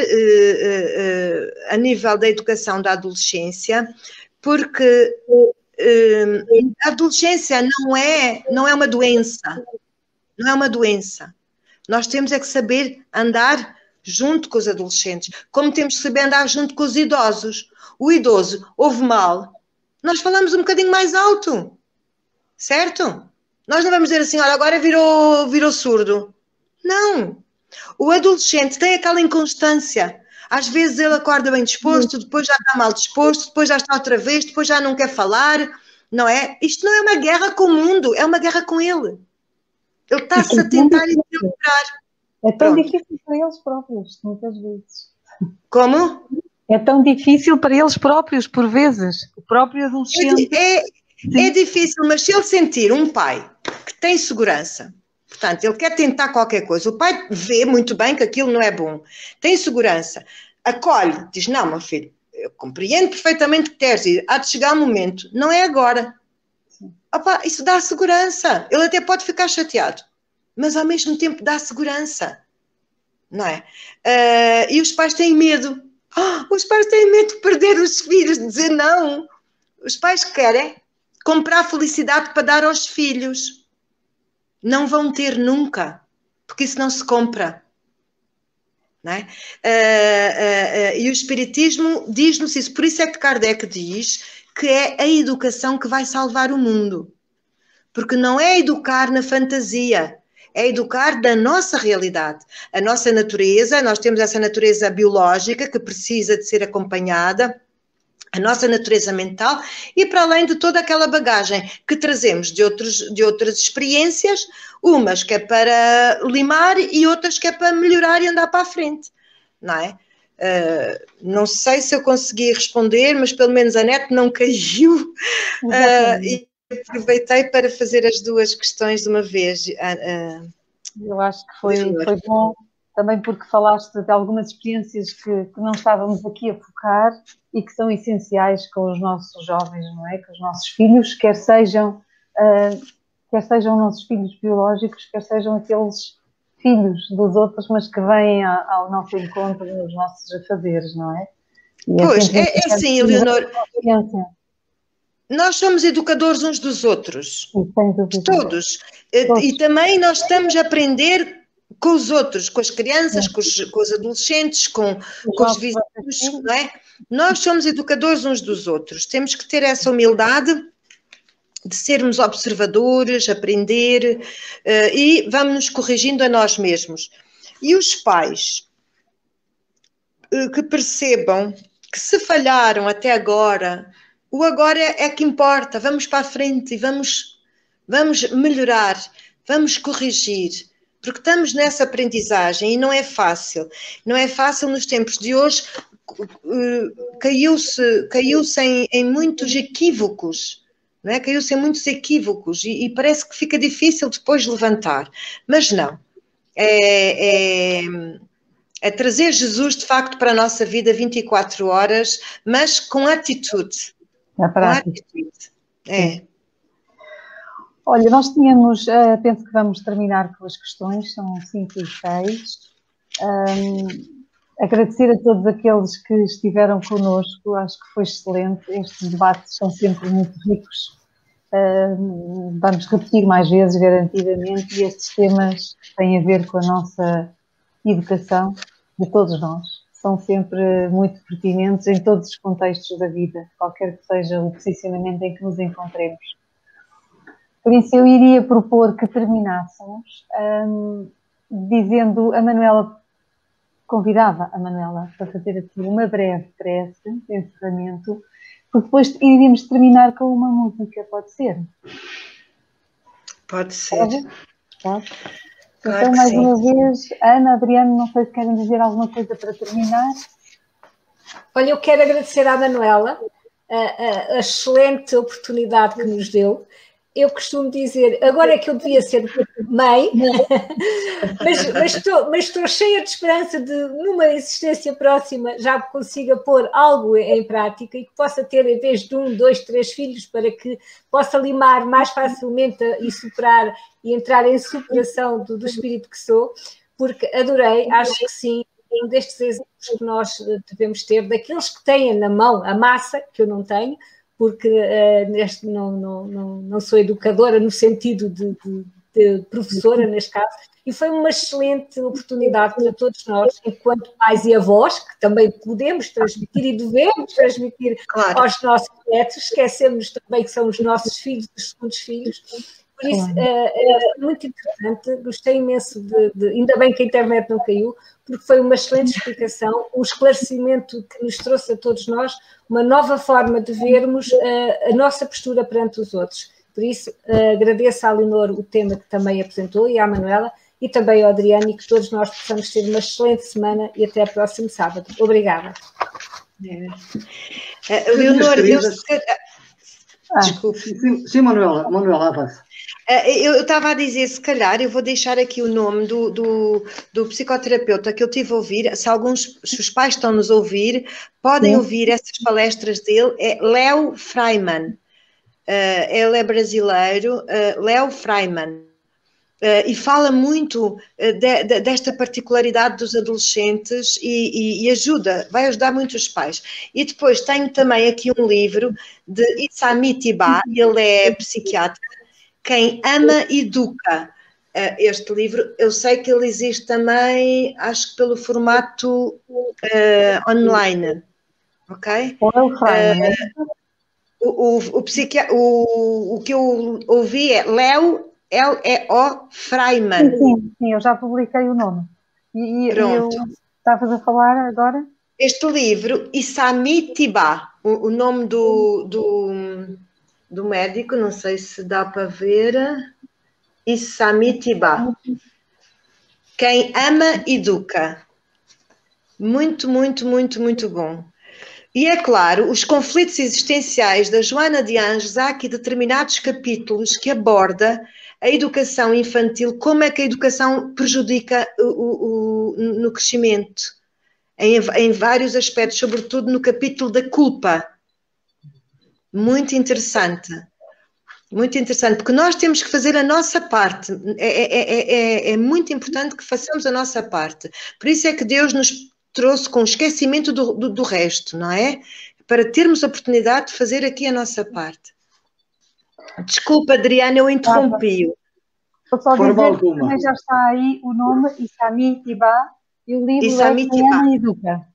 a nível da educação da adolescência, porque a adolescência não é uma doença, não é uma doença. Nós temos é que saber andar junto com os adolescentes, como temos que saber andar junto com os idosos. O idoso ouve mal, nós falamos um bocadinho mais alto, certo? Nós não vamos dizer assim, olha, agora virou surdo. Não. O adolescente tem aquela inconstância. Às vezes ele acorda bem disposto, depois já está mal disposto, depois já está outra vez, depois já não quer falar, não é? Isto não é uma guerra com o mundo, é uma guerra com ele. Ele está-se a tentar equilibrar. É tão difícil para eles próprios, muitas vezes. Como? É tão difícil para eles próprios, por vezes. O próprio adolescente. É difícil, mas se ele sentir um pai que tem segurança, portanto, ele quer tentar qualquer coisa, o pai vê muito bem que aquilo não é bom, tem segurança, acolhe, diz, não, meu filho, eu compreendo perfeitamente que queres ir, há de chegar um momento, não é agora. Opa, isso dá segurança, ele até pode ficar chateado, mas ao mesmo tempo dá segurança, não é? E os pais têm medo. Os pais têm medo de perder os filhos, de dizer não. Os pais querem comprar felicidade para dar aos filhos. Não vão ter nunca, porque isso não se compra. Não é? E o Espiritismo diz-nos isso. Por isso é que Kardec diz que é a educação que vai salvar o mundo. Porque não é educar na fantasia, é educar da nossa realidade. A nossa natureza, nós temos essa natureza biológica que precisa de ser acompanhada, a nossa natureza mental e para além de toda aquela bagagem que trazemos de outras experiências, umas que é para limar e outras que é para melhorar e andar para a frente, não é? Não sei se eu consegui responder, mas pelo menos a net não caiu e aproveitei para fazer as duas questões de uma vez. Eu acho que foi bom, também porque falaste de algumas experiências que não estávamos aqui a focar e que são essenciais com os nossos jovens, não é? Com os nossos filhos, quer sejam nossos filhos biológicos, quer sejam aqueles filhos dos outros, mas que vêm ao nosso encontro nos nossos afazeres, não é? Pois, é assim, Eleonor. Nós somos educadores uns dos outros, todos. E também nós estamos a aprender com os outros, com as crianças, com os adolescentes, com os vizinhos, não é? Nós somos educadores uns dos outros. Temos que ter essa humildade de sermos observadores, aprender e vamos nos corrigindo a nós mesmos. E os pais que percebam que se falharam até agora, o agora é que importa, vamos para a frente e vamos melhorar, vamos corrigir, porque estamos nessa aprendizagem e não é fácil nos tempos de hoje, caiu-se em muitos equívocos, não é? Caiu-se em muitos equívocos e parece que fica difícil depois levantar, mas não, é trazer Jesus de facto para a nossa vida 24 horas, mas com atitude. Na prática. É. Olha, nós tínhamos, penso que vamos terminar com as questões, são 5 e 6. Agradecer a todos aqueles que estiveram connosco, acho que foi excelente, estes debates são sempre muito ricos vamos repetir mais vezes, garantidamente, e estes temas têm a ver com a nossa educação de todos nós. São sempre muito pertinentes em todos os contextos da vida, qualquer que seja o posicionamento em que nos encontremos. Por isso eu iria propor que terminássemos dizendo, a Manuela, convidava a Manuela para fazer aqui uma breve prece de encerramento, porque depois iríamos terminar com uma música, pode ser? Pode ser. Pode? Claro Então, que mais sim. uma vez, Ana, Adriano, não sei se querem dizer alguma coisa para terminar. Olha, eu quero agradecer à Manuela a excelente oportunidade que nos deu. Eu costumo dizer, agora é que eu devia ser mãe, mas estou cheia de esperança de, numa existência próxima, já consiga pôr algo em prática e que possa ter, em vez de 1, 2, 3 filhos, para que possa limar mais facilmente e superar e entrar em superação do espírito que sou, porque adorei, acho que sim, um destes exemplos que nós devemos ter, daqueles que têm na mão a massa, que eu não tenho, porque não sou educadora no sentido de professora, neste caso, e foi uma excelente oportunidade para todos nós, enquanto pais e avós, que também podemos transmitir e devemos transmitir aos nossos netos, esquecemos também que são os nossos filhos, os segundos filhos. Por isso, é muito interessante, gostei imenso ainda bem que a internet não caiu, porque foi uma excelente explicação, um esclarecimento que nos trouxe a todos nós, uma nova forma de vermos a nossa postura perante os outros. Por isso, agradeço à Leonor o tema que também apresentou e à Manuela, e também ao Adriano, e que todos nós possamos ter uma excelente semana e até próximo sábado. Obrigada. Leonor, desculpe. Sim, Manuela, avança. Eu estava a dizer, se calhar, eu vou deixar aqui o nome do psicoterapeuta que eu tive a ouvir. Se os pais estão nos a ouvir, podem ouvir essas palestras dele. É Léo Freiman. Ele é brasileiro, Léo Freiman. E fala muito desta particularidade dos adolescentes e vai ajudar muito os pais. E depois tenho também aqui um livro de Isami Tiba, ele é psiquiatra. Quem ama, educa. Este livro, eu sei que ele existe também, acho que pelo formato online, ok? O que eu ouvi é Léo, L-E-O, Freiman. Sim, eu já publiquei o nome. E eu estavas a falar agora? Este livro, Isami Tiba, o nome do médico, não sei se dá para ver, Isami Tiba. Quem ama, educa. Muito, muito, muito, muito bom. E é claro, os conflitos existenciais da Joana de Anjos, há aqui determinados capítulos que aborda a educação infantil, como é que a educação prejudica no crescimento, em vários aspectos, sobretudo no capítulo da culpa. Muito interessante, porque nós temos que fazer a nossa parte, é muito importante que façamos a nossa parte, por isso é que Deus nos trouxe com o esquecimento do resto, não é? Para termos a oportunidade de fazer aqui a nossa parte. Desculpa, Adriana, eu interrompi-o. Vou só dizer que também já está aí o nome, Isami Tiba, e o livro é Quem Ama, Educa.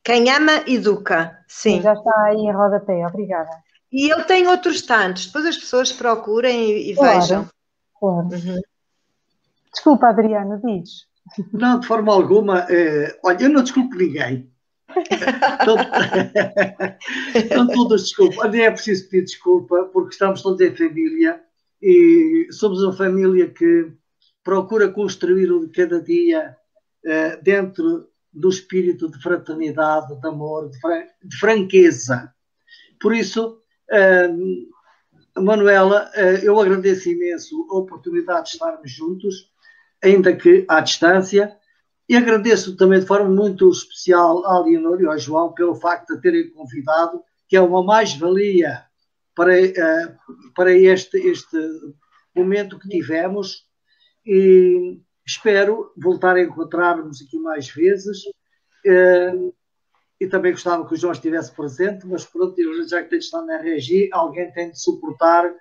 Quem ama, educa, sim. Já está aí em rodapé, obrigada. E ele tem outros tantos, depois as pessoas procurem e vejam. Claro. Desculpa, Adriano, diz. Não, de forma alguma. Olha, eu não desculpo ninguém. Então todos desculpa. Nem é preciso pedir desculpa, porque estamos todos em família e somos uma família que procura construir o de cada dia dentro do espírito de fraternidade, de amor, de franqueza. Por isso, Manuela, eu agradeço imenso a oportunidade de estarmos juntos, ainda que à distância, e agradeço também de forma muito especial à Leonor e ao João pelo facto de terem convidado, que é uma mais-valia para este momento que tivemos, e espero voltar a encontrar-nos aqui mais vezes. E também gostava que o João estivesse presente, mas pronto, já que tem de estar na RG, alguém tem de suportar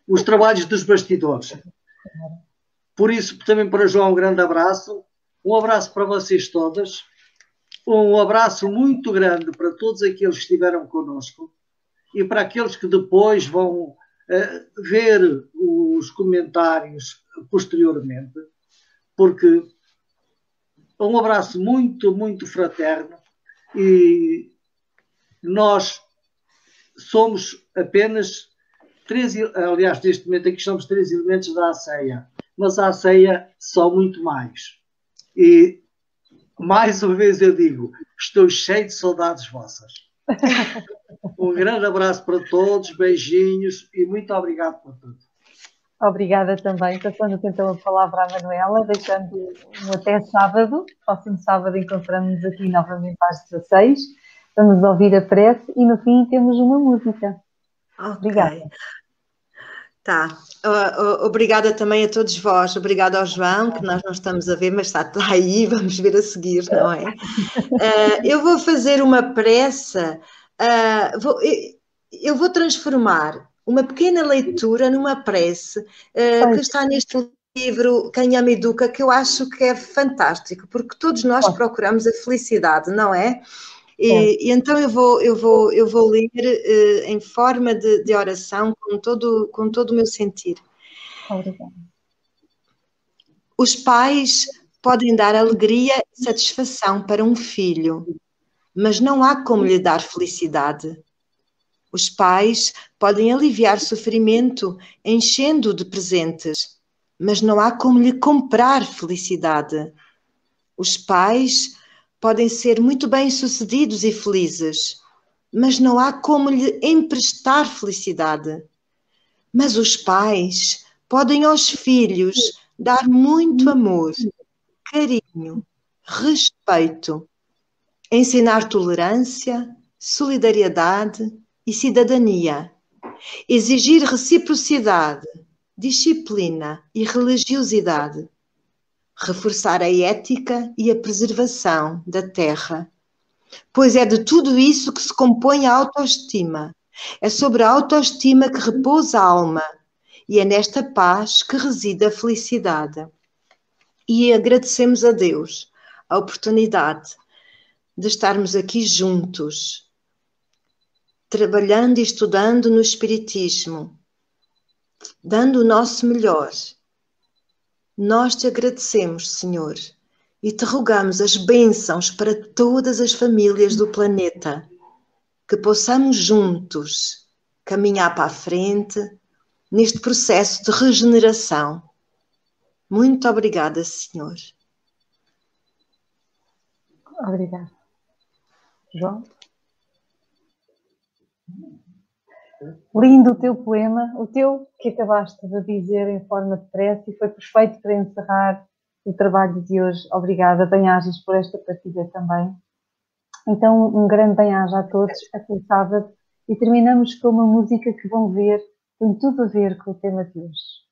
os trabalhos dos bastidores. Por isso, também para João, um grande abraço. Um abraço para vocês todas. Um abraço muito grande para todos aqueles que estiveram connosco e para aqueles que depois vão ver os comentários posteriormente, porque um abraço muito, muito fraterno, e nós somos apenas aliás, neste momento aqui somos 3 elementos da ACEIA, mas a ACEIA são muito mais. E mais uma vez eu digo, estou cheio de saudades vossas. Um grande abraço para todos, beijinhos e muito obrigado por tudo. Obrigada também. Passando então a palavra à Manuela, deixando um até sábado. Próximo sábado encontramos-nos aqui novamente às 16. Vamos ouvir a prece e no fim temos uma música. Obrigada. Tá. Obrigada também a todos vós. Obrigada ao João, que nós não estamos a ver, mas está aí, vamos ver a seguir, não é? Eu vou fazer uma prece, eu vou transformar uma pequena leitura numa prece que está neste livro Quem Ama Educa, que eu acho que é fantástico, porque todos nós procuramos a felicidade, não é? E então eu vou ler em forma de oração com todo o meu sentir. Obrigada. Os pais podem dar alegria e satisfação para um filho, mas não há como lhe dar felicidade. Os pais podem aliviar sofrimento enchendo-o de presentes, mas não há como lhe comprar felicidade. Os pais podem ser muito bem-sucedidos e felizes, mas não há como lhe emprestar felicidade. Mas os pais podem aos filhos dar muito amor, carinho, respeito, ensinar tolerância, solidariedade e cidadania, exigir reciprocidade, disciplina e religiosidade, reforçar a ética e a preservação da terra. Pois é de tudo isso que se compõe a autoestima. É sobre a autoestima que repousa a alma e é nesta paz que reside a felicidade. E agradecemos a Deus a oportunidade de estarmos aqui juntos, trabalhando e estudando no Espiritismo, dando o nosso melhor. Nós te agradecemos, Senhor, e te rogamos as bênçãos para todas as famílias do planeta, que possamos juntos caminhar para a frente neste processo de regeneração. Muito obrigada, Senhor. Obrigada. João? Lindo o teu poema, o teu que acabaste de dizer em forma de prece, e foi perfeito para encerrar o trabalho de hoje. Obrigada, bem-ajas por esta partilha também. Então, um grande bem-aja a todos, até sábado, e terminamos com uma música que vão ver, tem tudo a ver com o tema de hoje.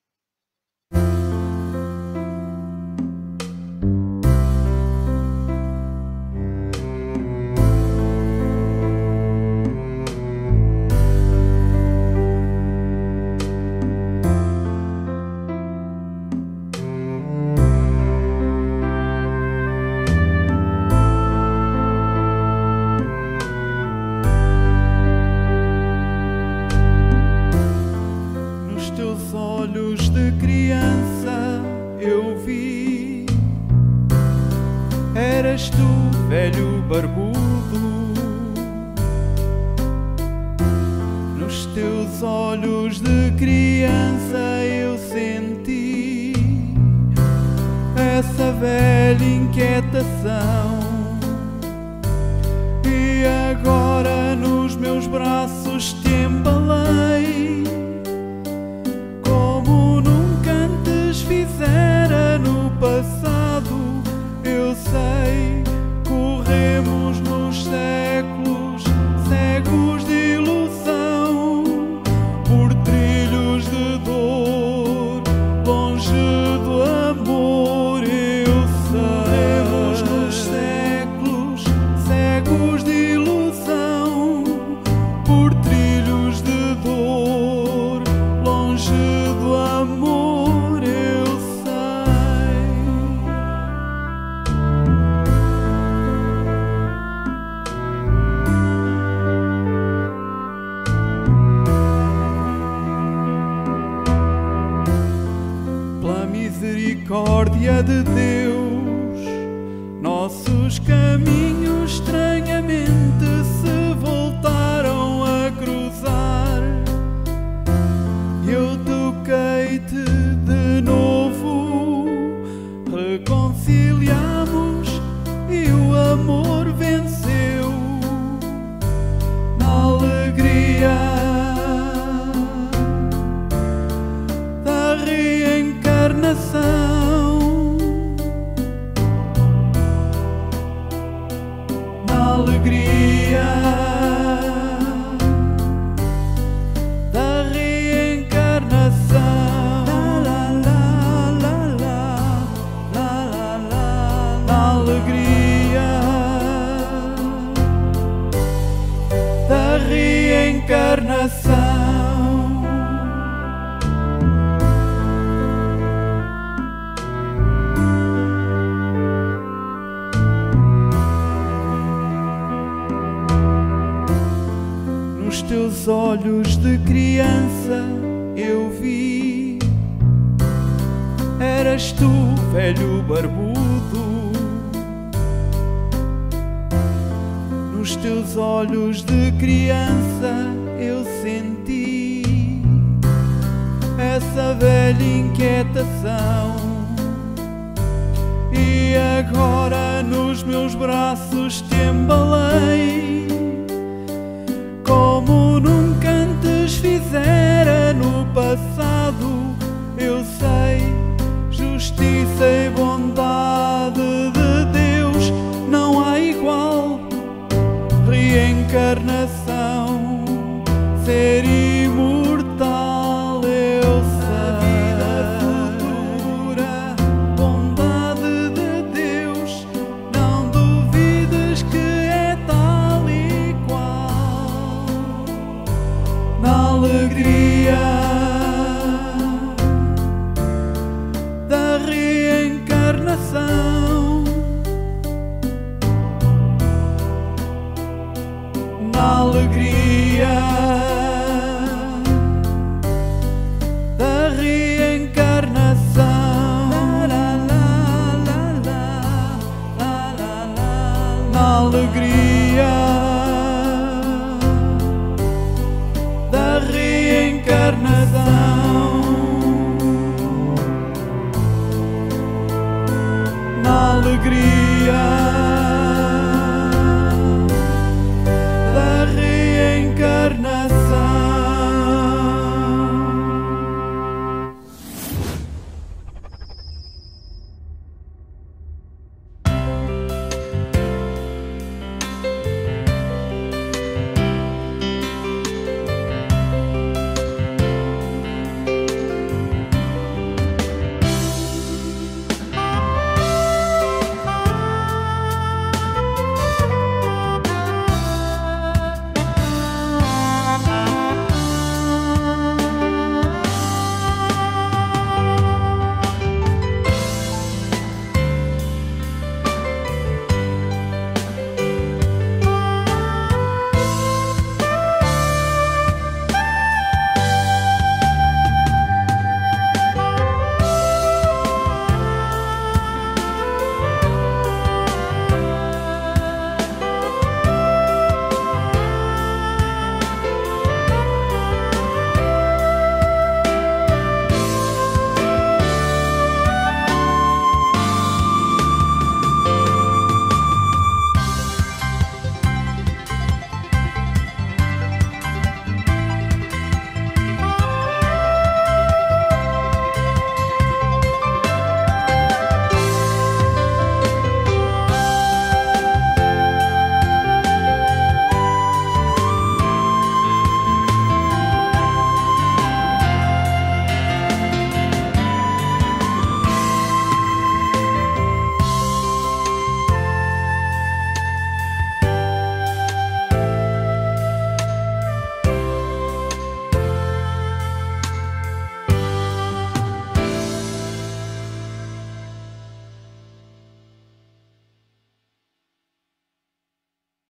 Velho barbudo, nos teus olhos de criança eu senti essa velha inquietação, e agora nos meus braços te embalei como nunca antes fizera no passado. Eu sei, corremos nos séculos cegos de ilusão, por trilhos de dor, longe do amor. Eu sei, corremos nos séculos glória de Deus, nossos caminhos estranhamente se voltaram a cruzar. Eu toquei-te de novo, reconciliamos e o amor venceu. Na alegria da reencarnação, na alegria da reencarnação, na alegria da reencarnação. Nos teus olhos de criança eu vi, eras tu, velho barbudo. Nos teus olhos de criança eu senti essa velha inquietação. E agora nos meus braços te embalei, como nunca antes fizera no passado. Eu sei, justiça e bondade de Deus não há igual. Reencarnação, ser imortal, eu sei. A vida futura, bondade de Deus, não duvides que é tal e qual. Na alegria da reencarnação, na alegria da reencarnação, na alegria